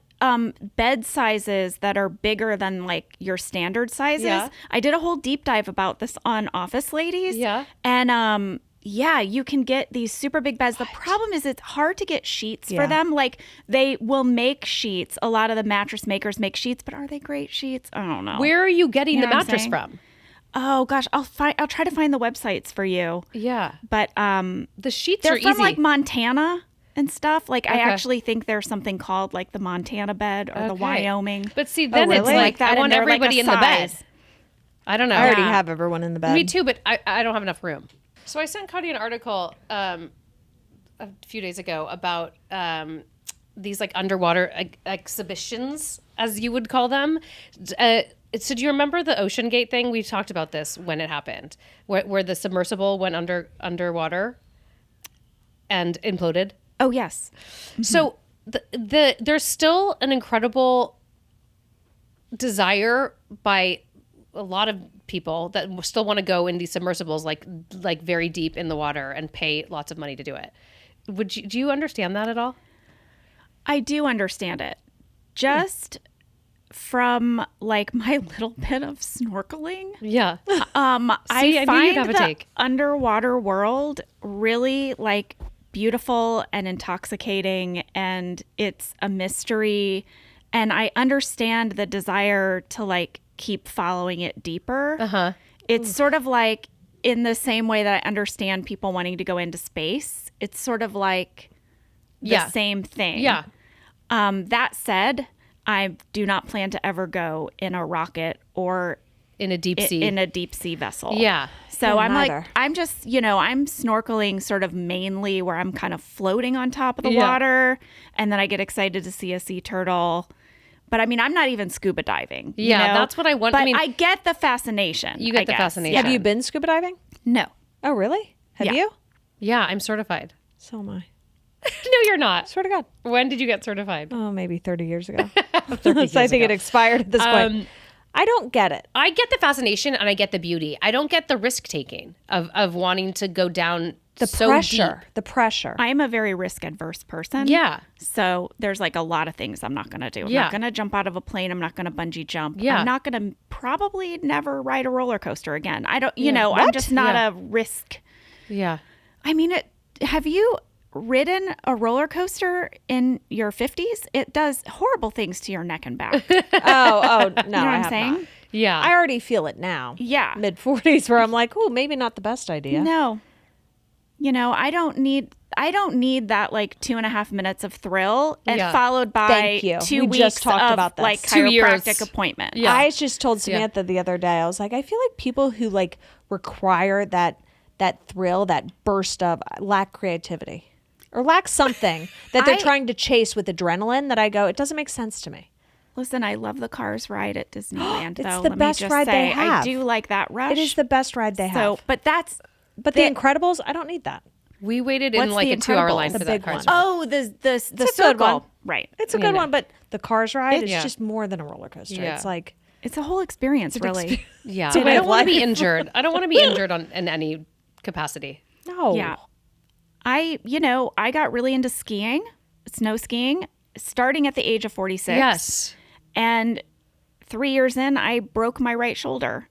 bed sizes that are bigger than like your standard sizes. Yeah. I did a whole deep dive about this on Office Ladies. Yeah. And yeah, you can get these super big beds. The problem is it's hard to get sheets Yeah. for them. Like they will make sheets. A lot of the mattress makers make sheets, but are they great sheets? I don't know. Where are you getting You the know what I'm mattress saying? from? Oh gosh, I'll try to find the websites for you. Yeah. But The sheets they're are from easy. like Montana and stuff. Like I Okay. actually think there's something called like the Montana bed or the Okay. Wyoming. But see, then it's really? like, that, I and want they're like everybody a in the bed. size. I don't know. I already Yeah. have everyone in the bed. Me too, but I don't have enough room. So I sent Cody an article a few days ago about these like underwater exhibitions, as you would call them. So do you remember the Ocean Gate thing? We talked about this when it happened, where the submersible went underwater and imploded. Oh yes. So there's still an incredible desire by a lot of people that still want to go in these submersibles, like very deep in the water, and pay lots of money to do it. Do you understand that at all? I do understand it. Just from like my little bit of snorkeling. Yeah. I See, I knew find you'd have a the take. underwater world really like beautiful and intoxicating, and it's a mystery, and I understand the desire to like keep following it deeper. Uh-huh. It's sort of like in the same way that I understand people wanting to go into space. It's sort of like the same thing. Yeah. That said, I do not plan to ever go in a rocket or In a deep sea. in a deep sea vessel. Yeah. So Yeah, I'm neither. like, I'm just, I'm snorkeling sort of mainly where I'm kind of floating on top of the Yeah. water, and then I get excited to see a sea turtle. But I mean, I'm not even scuba diving. you Yeah, know? that's what I want. But I mean, I get the fascination. You get I the guess. fascination. Yeah. Have you been scuba diving? No. Oh, really? Have Yeah. you? yeah, I'm certified. So am I. No, you're not. Swear to God. When did you get certified? Oh, maybe 30 years ago. 30 So I years think ago. it expired at this point. I don't get it. I get the fascination and I get the beauty. I don't get the risk taking of wanting to go down The so pressure. deep. The pressure. I am a very risk adverse person. Yeah. So there's like a lot of things I'm not going to do. I'm Yeah. not going to jump out of a plane. I'm not going to bungee jump. Yeah. I'm not going to probably never ride a roller coaster again. I don't, I'm What? just not Yeah. a risk. Yeah. I mean, have you ridden a roller coaster in your 50s? It does horrible things to your neck and back. You know no, what I I'm have saying? not. Yeah. I already feel it now. Yeah. Mid 40s where I'm like, oh, maybe not the best idea. No. I don't need that like 2.5 minutes of thrill and Yeah. followed by Thank you. 2 We weeks just talked of about this. like 2 years. chiropractic appointment. Yeah. I just told Samantha the other day, I was like, I feel like people who like require that thrill, that burst of lack creativity or lack something that they're trying to chase with adrenaline that I go, it doesn't make sense to me. Listen, I love the Cars ride at Disneyland. It's though. the Let best me just ride say, they have. I do like that rush. It is the best ride they so, have. but that's But the Incredibles, I don't need that. We waited in What's like the a 2-hour line Incredibles? for The that big cars one. ride. oh the It's a good circle. one. Right. It's a You good know. one, but the Cars ride is Yeah. just more than a roller coaster. Yeah. It's like It's a whole experience, really. Yeah. It's a I way don't of want to be life. injured. I don't want to be injured in any capacity. no. Yeah. I got really into skiing, snow skiing, starting at the age of 46. Yes. And 3 years in, I broke my right shoulder.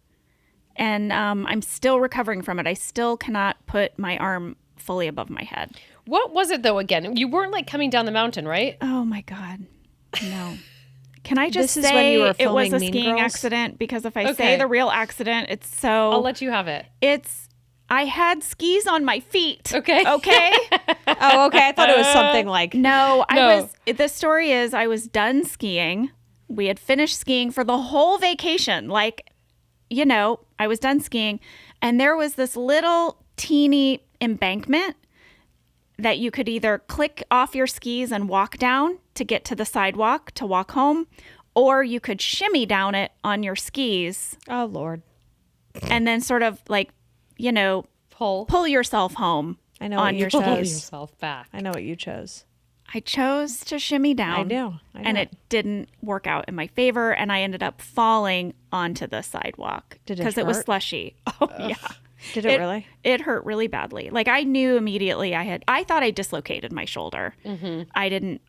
And I'm still recovering from it. I still cannot put my arm fully above my head. What was it though again? You weren't like coming down the mountain, right? Oh my God. No. Can I just This is say when you were it was filming a Mean skiing Girls? accident? Because if I Okay. say the real accident, it's so... I'll let you have it. I had skis on my feet. Okay. Okay? Oh, okay. I thought it was something like No, No. the story is I was done skiing. We had finished skiing for the whole vacation. Like, I was done skiing. And there was this little teeny embankment that you could either click off your skis and walk down to get to the sidewalk to walk home, or you could shimmy down it on your skis oh Lord. and then sort of like, pull yourself home I know on what your you chose. Pull skis. yourself back. I know what you chose. I chose to shimmy down. I know. And it didn't work out in my favor, and I ended up falling onto the sidewalk Did it because it was hurt? slushy. Oh yeah. Did it really? It hurt really badly. Like I knew immediately I thought I dislocated my shoulder. Mm-hmm. I didn't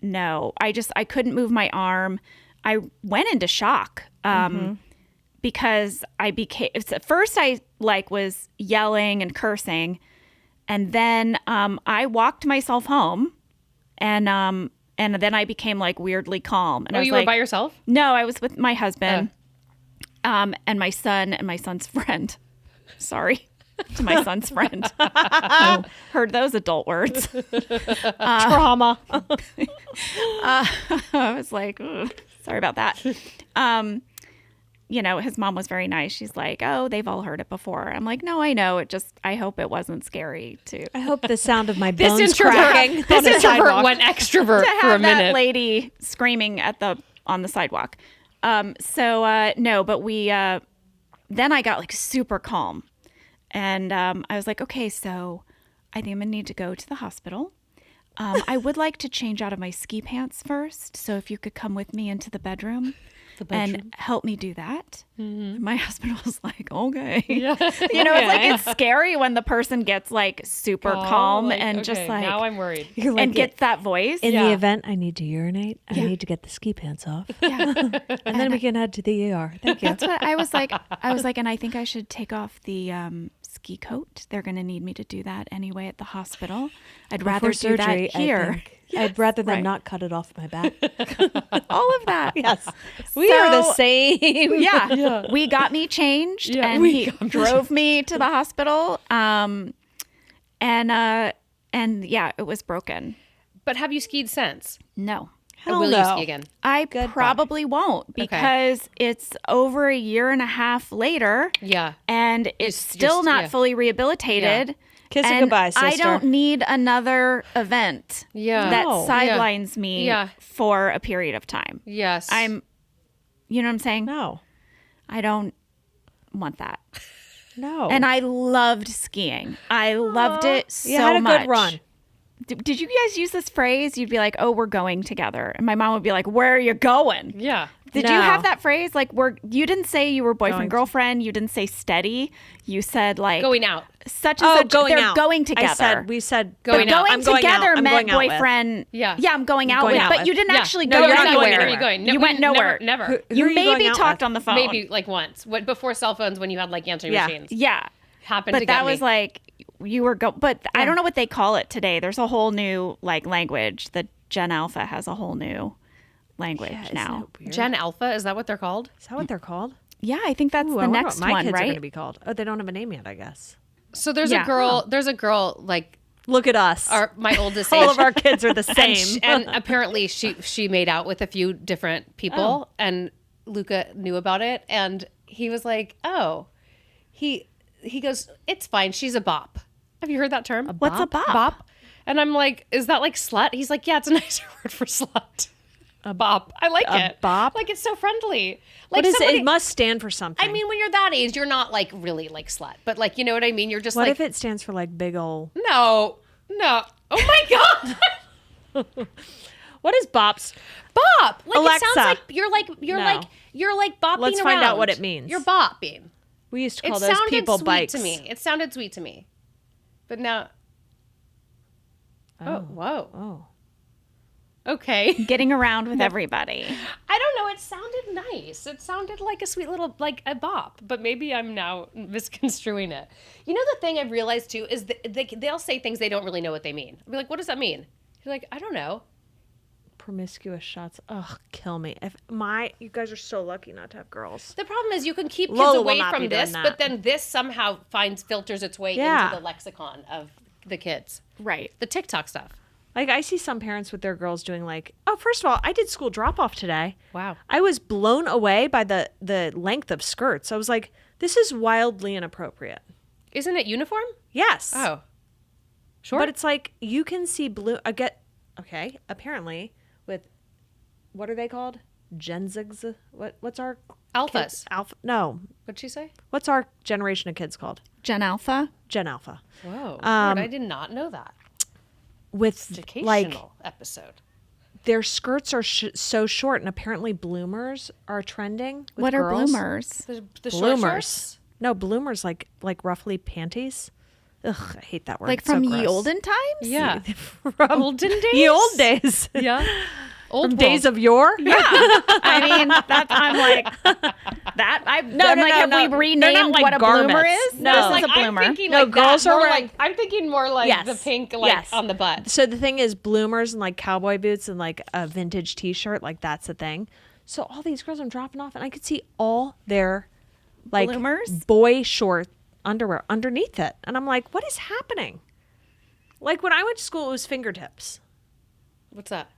know. I couldn't move my arm. I went into shock because I became, at first I was yelling and cursing, and then I walked myself home, and then I became like weirdly calm. And I was you like, were by yourself? no, I was with my husband, and my son and my son's friend. Sorry to my son's friend. Heard those adult words. Trauma. I was like, "Ugh, sorry about that. His mom was very nice. She's like, oh, they've all heard it before. I'm like, no, I know. I hope it wasn't scary to I hope the sound of my This bones cracking introvert, this on the introvert sidewalk. went extrovert to for a have that minute. lady screaming on the sidewalk. No, but we then I got like super calm, and I was like, okay, so I think I'm gonna need to go to the hospital. I would like to change out of my ski pants first. So if you could come with me into the bedroom. And help me do that. Mm-hmm. My husband was like, okay. Yeah. You know, it's like, it's scary when the person gets like super calm and just like. Now I'm worried. And gets that voice. In the event I need to urinate, I need to get the ski pants off. Yeah. And then we can head to the ER. Thank you. That's what I was like. And I think I should take off the ski coat. They're going to need me to do that anyway at the hospital. I'd rather do that here. I'd rather than not cut it off my back. All of that. Yes. We are the same. Yeah. We got me changed and he drove me to the hospital. And it was broken. But have you skied since? No. Will you ski again? I probably won't because it's over a year and a half later. Yeah. And it's still not fully rehabilitated. Yeah. Kiss it goodbye, sister. I don't need another event that sidelines me for a period of time. Yes. You know what I'm saying? No. I don't want that. No. And I loved skiing. I loved it so much. You had a good run. Did you guys use this phrase? You'd be like, oh, we're going together. And my mom would be like, where are you going? Yeah. Did you have that phrase? Like, you didn't say you were boyfriend, girlfriend. You didn't say steady. You said like going out. Such as going out. Going together. We said going out. Going together meant boyfriend. Yeah, I'm going out with. But you didn't actually go anywhere. Where are you going? No, you went nowhere. Never. You maybe talked on the phone. Maybe like once. Before cell phones, when you had like answering machines. Yeah. Happened but to get that was like you were but I don't know what they call it today. There's a whole new like language. The Gen Alpha has a whole new language now. Gen Alpha, is that what they're called? Is that what they're called? Yeah, I think that's the next one, right? My kids are going to be called. Oh, they don't have a name yet, I guess. So there's a girl. There's a girl like. Look at us. My oldest. All of our kids are the same. and apparently she made out with a few different people, and Luca knew about it, and he was like, oh, he goes, it's fine. She's a bop. Have you heard that term? What's a bop? Bop. And I'm like, is that like slut? He's like, yeah, it's a nicer word for slut. A bop. I like it. A bop? Like, it's so friendly. Like what is it? It must stand for something. I mean, when you're that age, you're not like really like slut. But like, you know what I mean? You're just what like. What if it stands for like big ol'? No. Oh my God. What is bops? Bop. Like Alexa. It sounds like you're like bopping Let's around. find out what it means. You're bopping. We used to call those people bikes. It sounded sweet to me. But now. Oh, whoa. Oh. Okay. Getting around with everybody. I don't know. It sounded nice. It sounded like a sweet little, like a bop. But maybe I'm now misconstruing it. You know, the thing I've realized too is they'll say things they don't really know what they mean. I'll be like, what does that mean? You're like, I don't know. Promiscuous shots. Ugh, kill me. You guys are so lucky not to have girls. The problem is you can keep kids away from this, but then this somehow filters its way into the lexicon of the kids. Right. The TikTok stuff. Like, I see some parents with their girls doing like, oh, first of all, I did school drop-off today. Wow. I was blown away by the length of skirts. I was like, this is wildly inappropriate. Isn't it uniform? Yes. Oh. Sure. But it's like, you can see blue, apparently, with, what are they called? Genzigs? What's our... Alphas. No. What'd she say? What's our generation of kids called? Gen Alpha? Gen Alpha. Whoa. I did not know that. With educational episode. Their skirts are so short, and apparently bloomers are trending. With are girls. bloomers? The bloomers. No, bloomers like roughly panties. Ugh, I hate that word. Like it's from so ye olden times? Yeah. From olden days? Ye old days. Yeah. Old days of yore? Yeah. I mean, I'm like, have we renamed like what a garments. bloomer is? No. This like, is a bloomer. I'm thinking no, like girls that, are wearing... I'm thinking more like the pink on the butt. So the thing is, bloomers and like cowboy boots and like a vintage t-shirt, like that's the thing. So all these girls I'm dropping off, and I could see all their like bloomers? Boy short underwear underneath it. And I'm like, what is happening? Like when I went to school, it was fingertips. What's that?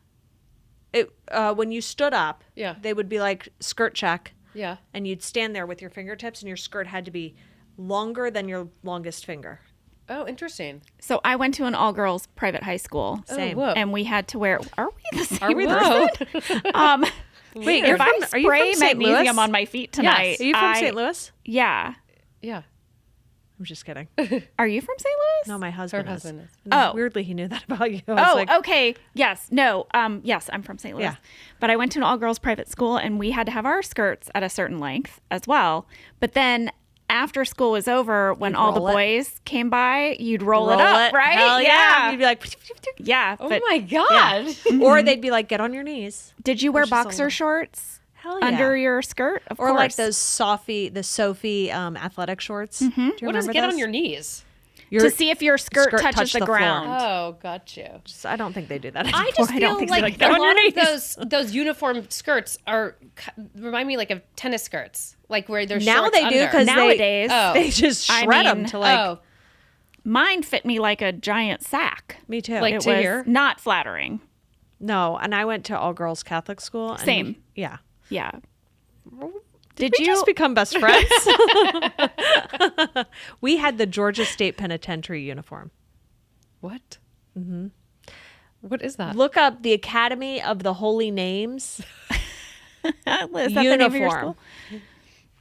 It when you stood up, they would be like skirt check. Yeah. And you'd stand there with your fingertips, and your skirt had to be longer than your longest finger. Oh, interesting. So I went to an all-girls private high school. Same. Oh, and we had to wear... Are we the same Are we person? Wait, if I spray magnesium on my feet tonight... Yes. Are you from St. Louis? Yeah. Yeah. I'm just kidding. Are you from St. Louis? No, my husband, Her husband is. is. And Oh. weirdly, he knew that about you. I was Oh, like, okay. Yes. No. Yes, I'm from St. Louis. Yeah. But I went to an all-girls private school, and we had to have our skirts at a certain length as well. But then after school was over, when all the roll it. boys came by, you'd roll it up, right? Hell yeah. You'd be like, Yeah. Oh But my God. or they'd be like, get on your knees. did you wear Which is a boxer little- shorts Hell yeah. under your skirt? Of Or course. like those Sophie athletic shorts. Do you What does remember get on those? your knees? to see if your skirt touches touched the the floor. ground. Oh, got you. I don't think they do that. I just I don't feel think so. like Like, a get on your lot of knees. those uniform skirts remind me like of tennis skirts, like where there's now shorts they do under. because Nowadays, they just I shred them mean, to like. mine fit me like a giant sack. Me too. Like It to was here? not flattering. No, and I went to all girls Catholic school. And Same. Yeah. Yeah. Did we just become best friends? We had the Georgia State Penitentiary uniform. What? Mm-hmm. What is that? Look up the Academy of the Holy Names Is that the name of your uniform. school?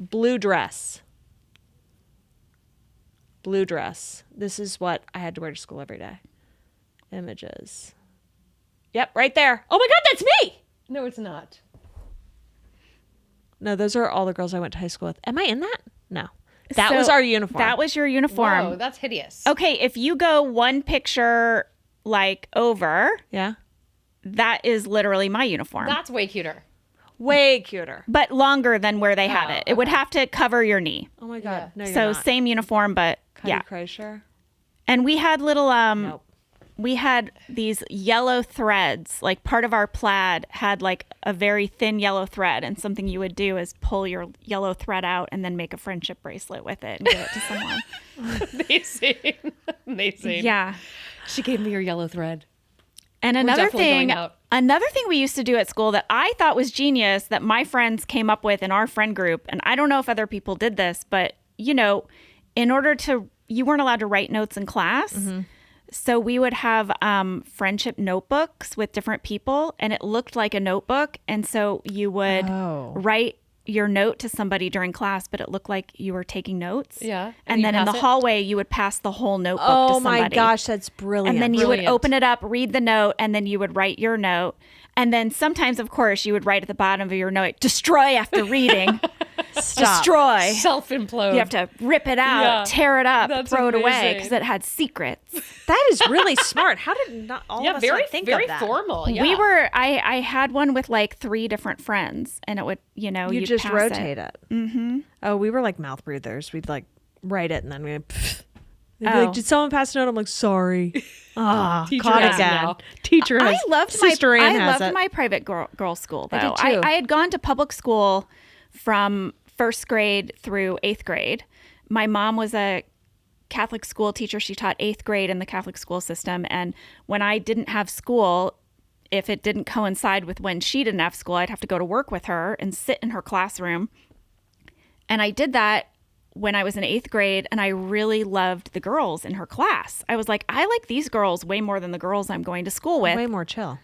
Blue dress. Blue dress. This is what I had to wear to school every day. Images. Yep, right there. Oh my God, that's me. No, it's not. No, those are all the girls I went to high school with. Am I in that? No. That So was our uniform. That was your uniform. Whoa, that's hideous. Okay, if you go one picture like over, Yeah. that is literally my uniform. That's way cuter. Way cuter. but longer than where they had Oh, it. It would have to cover your knee. Oh my God. No, you're So not. same uniform, but Cuddy yeah. Kreischer? And we had little Nope. we had these yellow threads. Like part of our plaid had like a very thin yellow thread, and something you would do is pull your yellow thread out and then make a friendship bracelet with it and give it to someone. Amazing. Amazing. Yeah. She gave me your yellow thread. And another definitely going thing, out. we used to do at school that I thought was genius that my friends came up with in our friend group, and I don't know if other people did this, but you know, in order to, you weren't allowed to write notes in class. So we would have friendship notebooks with different people, and it looked like a notebook. And so you would write your note to somebody during class, but it looked like you were taking notes. Yeah. And you then in the pass it? hallway, you would pass the whole notebook to Oh somebody. my gosh, that's brilliant. And then you would Brilliant. open it up, read the note, and then you would write your note. And then sometimes, of course, you would write at the bottom of your note, destroy after reading. Destroy. Self-implode. You have to rip it out, Yeah. tear it up, That's throw it away amazing. because it had secrets. That is really smart. How did not all Yeah, of us very, not think very of that? formal. Yeah. We were, I had one with like 3 different friends, and it would, you know, You you'd just pass rotate it. Mm-hmm. Oh, we were like mouth breathers. We'd like write it and then we'd. They'd be Oh. like, did someone pass a note? I'm like, sorry. Ah, Teacher caught has again. now. Teacher has. I loved Sister Ann has loved it. my private girl school though. I did too. I had gone to public school from 1st grade through 8th grade. My mom was a Catholic school teacher. She taught 8th grade in the Catholic school system. And when I didn't have school, if it didn't coincide with when she didn't have school, I'd have to go to work with her and sit in her classroom. And I did that when I was in 8th grade, and I really loved the girls in her class. I was like, I like these girls way more than the girls I'm going to school with. Way more chill.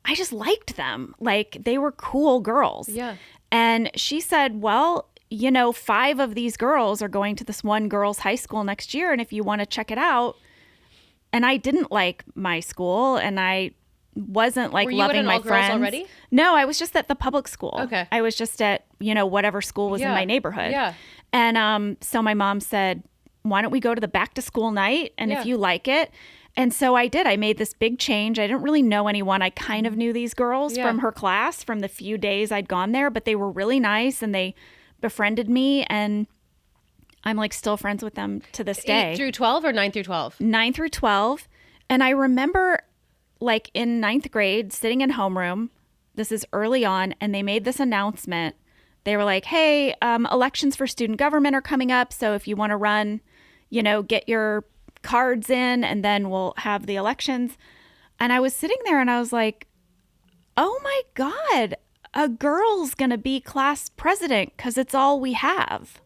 I just liked them. Like, they were cool girls. Yeah. And she said, well, you know, 5 of these girls are going to this one girls' high school next year. And if you want to check it out. And I didn't like my school, and I wasn't like Were you at loving an my all-girls friends. already? No, I was just at the public school. Okay. I was just at, you know, whatever school was in Yeah. my neighborhood. Yeah. And so my mom said, why don't we go to the back to school night? And Yeah. if you like it. And so I did. I made this big change. I didn't really know anyone. I kind of knew these girls Yeah. from her class from the few days I'd gone there, but they were really nice and they befriended me. And I'm like still friends with them to this day. 8 through 12 or 9 through 12? 9 through 12. And I remember like in 9th grade sitting in homeroom, this is early on, and they made this announcement. They were like, hey, elections for student government are coming up. So if you want to run, you know, get your cards in and then we'll have the elections. And I was sitting there and I was like, oh my God, a girl's going to be class president because it's all we have.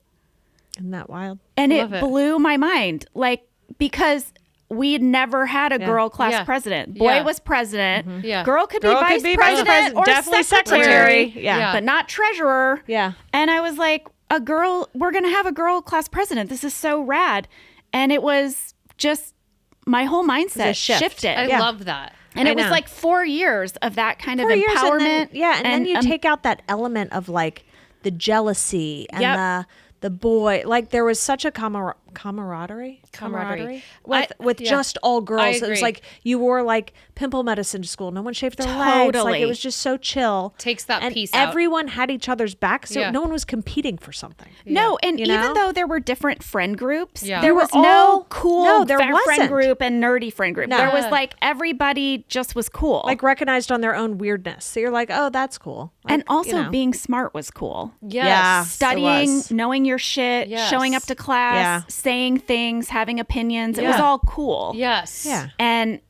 Isn't that wild? And Love it it. blew my mind. Like, because we'd never had a girl class Yeah. president. Boy Yeah. was president. Yeah. Girl could Girl be could vice be vice president, president, or definitely secretary. secretary. Yeah. But not treasurer. Yeah. And I was like, we're going to have a girl class president. This is so rad. And it was just my whole mindset shift. shifted. I love that. And it I was know. like 4 years of that kind of 4 years, empowerment. and then you take out that element of like the jealousy and the boy. Like there was such a camaraderie with just all girls. It was agree. like you wore like pimple medicine to school. No one shaved their legs. Like Totally. it was just so chill. Takes that and piece out. everyone had each other's back, so Yeah. no one was competing for something. No, and You even know? though there were different friend groups, Yeah. there They were was no all- cool no, there friend wasn't. group and nerdy friend group. No. There was like everybody just was cool. Like recognized on their own weirdness. So you're like, oh, that's cool. Like, and also you know. being smart was cool. Yes. Yeah. Studying, was. knowing your shit, Yes. showing up to class, Yeah. saying things, having opinions. It was Yeah. all cool. Yes. Yeah. And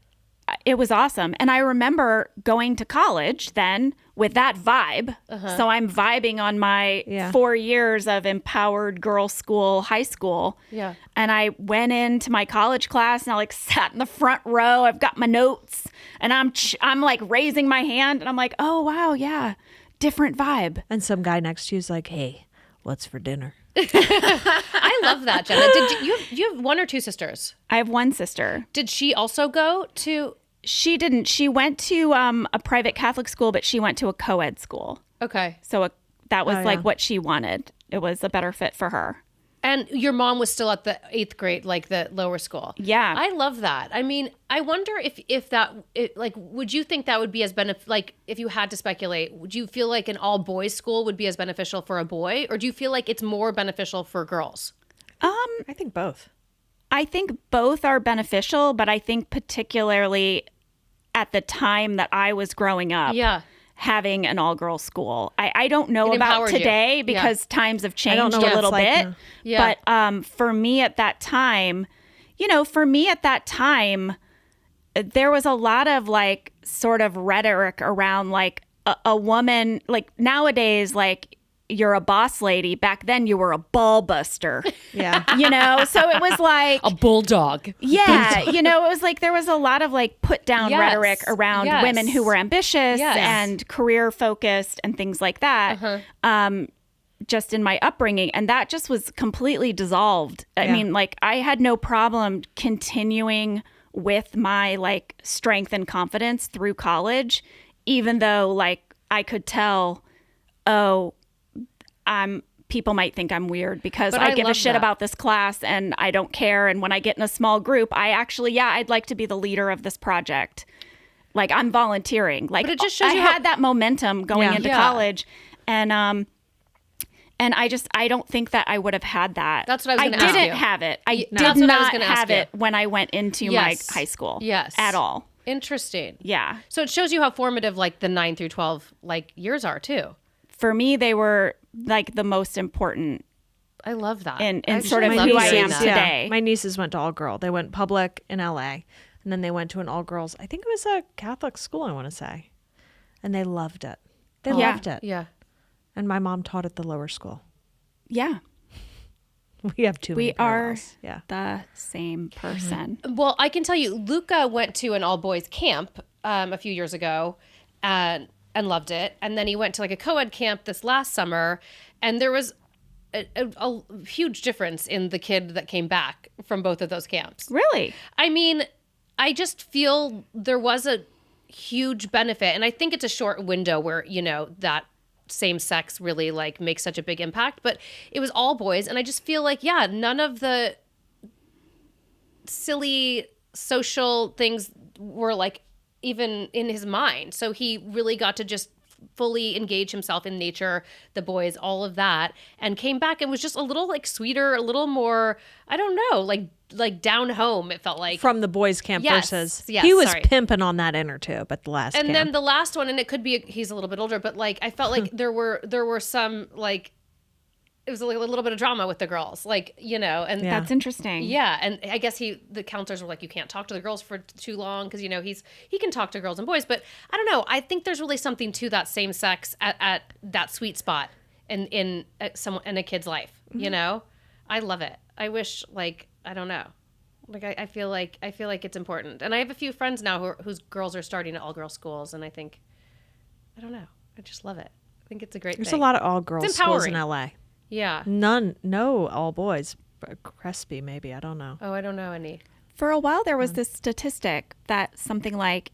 it was awesome. And I remember going to college then with that vibe. So I'm vibing on my Yeah. 4 years of empowered girls' school, high school. Yeah. And I went into my college class and I like sat in the front row. I've got my notes and I'm like raising my hand and I'm like, oh, wow, yeah, different vibe. And some guy next to you is like, hey, what's for dinner? I love that, Jenna. Did you have one or two sisters? I have one sister. Did she also go to? She didn't. She went to a private Catholic school, but she went to a co-ed school. Okay. So that was Oh, like yeah. what she wanted. It was a better fit for her. And your mom was still at the 8th grade, like the lower school. Yeah. I love that. I mean, I wonder if that, like, would you think that would be as like, if you had to speculate, would you feel like an all boys school would be as beneficial for a boy? Or do you feel like it's more beneficial for girls? I think both. I think both are beneficial, but I think particularly at the time that I was growing up, Yeah. having an all-girls school. I don't know It about empowered you. today Yeah. because times have don't changed know what a little it's like bit. now. Yeah. But for me at that time, there was a lot of like sort of rhetoric around like a woman, like nowadays, like you're a boss lady. Back then you were a ball buster, Yeah. so it was like, bulldog. yeah, it was like there was a lot of like put down Yes. rhetoric around Yes. women who were ambitious Yes. and career focused and things like that. Just in my upbringing, and that just was completely dissolved. I Yeah. mean, like I had no problem continuing with my like strength and confidence through college, even though like I could tell, people might think I'm weird because But I I give a love shit that. about this class and I don't care. And when I get in a small group, I'd like to be the leader of this project. Like I'm volunteering. Like But it just shows I you how- had that momentum going Yeah. into Yeah. college, and I don't think that I would have had that. That's what I was gonna ask didn't you. have it. I That's did what I was not gonna ask have you. it when I went into Yes. my high school. Yes. At all. Interesting. Yeah. So it shows you how formative like the 9 through 12 like years are too. For me, they were like the most important I love that. in I sort of actually who love I hearing am that. today. My nieces went to all girl. They went public in LA, and then they went to an all girls. I think it was a Catholic school, I want to say, and they loved it. They Yeah. loved it. Yeah. And my mom taught at the lower school. Yeah. We have two. We are Yeah. the same person. Well, I can tell you, Luca went to an all boys camp a few years ago and loved it. And then he went to like a co-ed camp this last summer, and there was a huge difference in the kid that came back from both of those camps. Really? I mean, I just feel there was a huge benefit, and I think it's a short window where, that same sex really like makes such a big impact, but it was all boys, and I just feel like, yeah, none of the silly social things were like even in his mind. So he really got to just fully engage himself in nature, the boys, all of that, and came back and was just a little like sweeter, a little more, I don't know, like down home, it felt like. From the boys' camp Yes, versus yes, he was sorry. pimping on that inner tube at the last And camp. then the last one, and it could be he's a little bit older, but like I felt like there were some like it was like a little bit of drama with the girls, like and Yeah. That's interesting. yeah, and I guess the counselors were like, you can't talk to the girls for too long because he can talk to girls and boys, but I don't know. I think there's really something to that same sex at that sweet spot in a kid's life. I love it. I wish I don't know. Like I feel like it's important, and I have a few friends now whose girls are starting at all girls schools, and I think I don't know. I just love it. I think it's a great There's thing. a lot of all girls It's schools in empowering. LA. Yeah. No all boys. Crespi, maybe. I don't know. Oh, I don't know any. For a while, there was this statistic that something like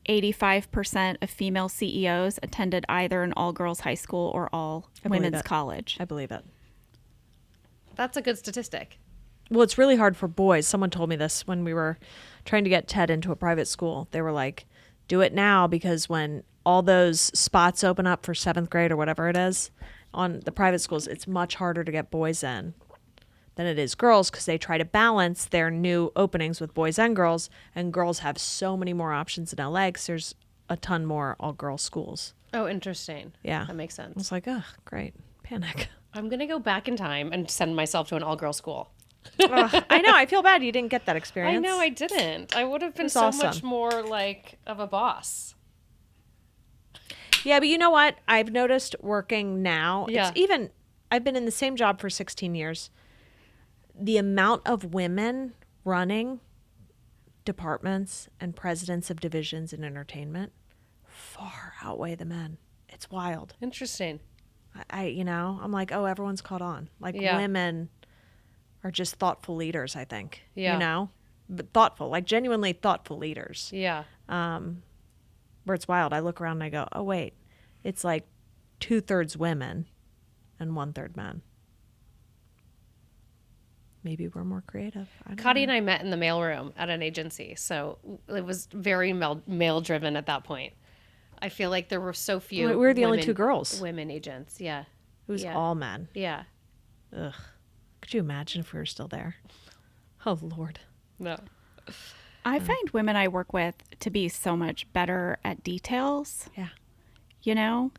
85% of female CEOs attended either an all-girls high school or all women's college. I believe it. That's a good statistic. Well, it's really hard for boys. Someone told me this when we were trying to get Ted into a private school. They were like, do it now, because when all those spots open up for 7th grade or whatever it is on the private schools, it's much harder to get boys in than it is girls, because they try to balance their new openings with boys and girls have so many more options in LA because there's a ton more all-girls schools. Oh, interesting. Yeah. That makes I was sense. like, oh, great. Panic. I'm going to go back in time and send myself to an all-girl school. Ugh, I know. I feel bad you didn't get that experience. I know I didn't. I would have been It's so awesome. much more like of a boss. Yeah, but you know what? I've noticed working now. Yeah. I've been in the same job for 16 years. The amount of women running departments and presidents of divisions in entertainment far outweigh the men. It's wild. Interesting. I'm like, oh, everyone's caught on. Like Yeah. women are just thoughtful leaders, I think. Yeah. But thoughtful, like genuinely thoughtful leaders. Yeah. Where it's wild. I look around and I go, oh, wait, it's like 2/3 women and 1/3 men. Maybe we're more creative. Cotty and I met in the mailroom at an agency, so it was very male driven at that point. I feel like there were so few. We were the only two girls. Women agents, yeah. It was Yeah. all men. Yeah. Ugh. Could you imagine if we were still there? Oh, Lord. No. I find women I work with to be so much better at details. Yeah. You know,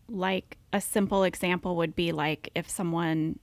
like a simple example would be like if someone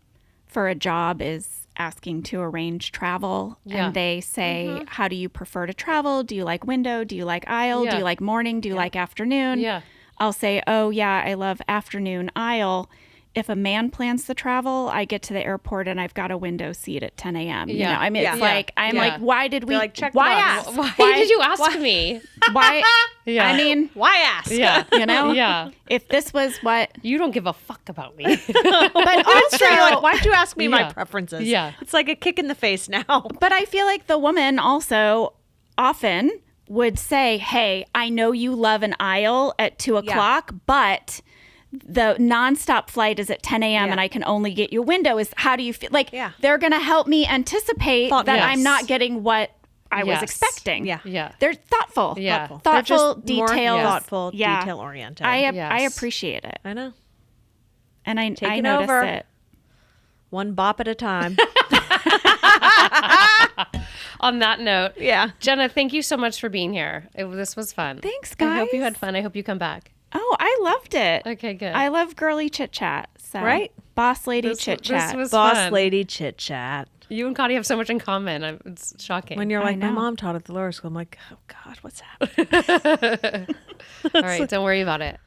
for a job is asking to arrange travel Yeah. and they say, how do you prefer to travel? Do you like window? Do you like aisle? Do Yeah. you like morning? Do you like afternoon? Yeah. I'll say, oh, yeah, I love afternoon aisle. If a man plans the travel, I get to the airport and I've got a window seat at 10 a.m. You Yeah. know, I mean, it's Yeah. like, I'm Yeah. like, why did we, They're like, check the why box. ask? Why did you ask me? Why? Yeah. I mean, Why ask? Yeah. you know, Yeah. if this was what, You don't give a fuck about me. but also, You're like, why'd you ask me my Yeah. preferences? Yeah. It's like a kick in the face now. but I feel like the woman also often would say, hey, I know you love an aisle at 2:00, but the nonstop flight is at 10 a.m. Yeah. and I can only get you window. Is how do you feel? Like Yeah. they're going to help me anticipate that Yes. I'm not getting what I was Yes. expecting. Yeah. Yeah. They're thoughtful. Yeah. Thoughtful, They're just more detailed. thoughtful, Yeah. detail oriented. I Yes. appreciate it. I know. And I Taking notice over. it. One bop at a time. On that note, Yeah. Jenna, thank you so much for being here. This was fun. Thanks, I hope you guys. had fun. I hope you come back. Oh, I loved it. Okay, good. I love girly chit chat. So. Right? Boss lady This- chit this chat. was Boss fun. lady chit chat. You and Cotty have so much in common. It's shocking. When you're I like, my know. mom taught at the lower school, I'm like, oh God, what's happening? All right, don't worry about it.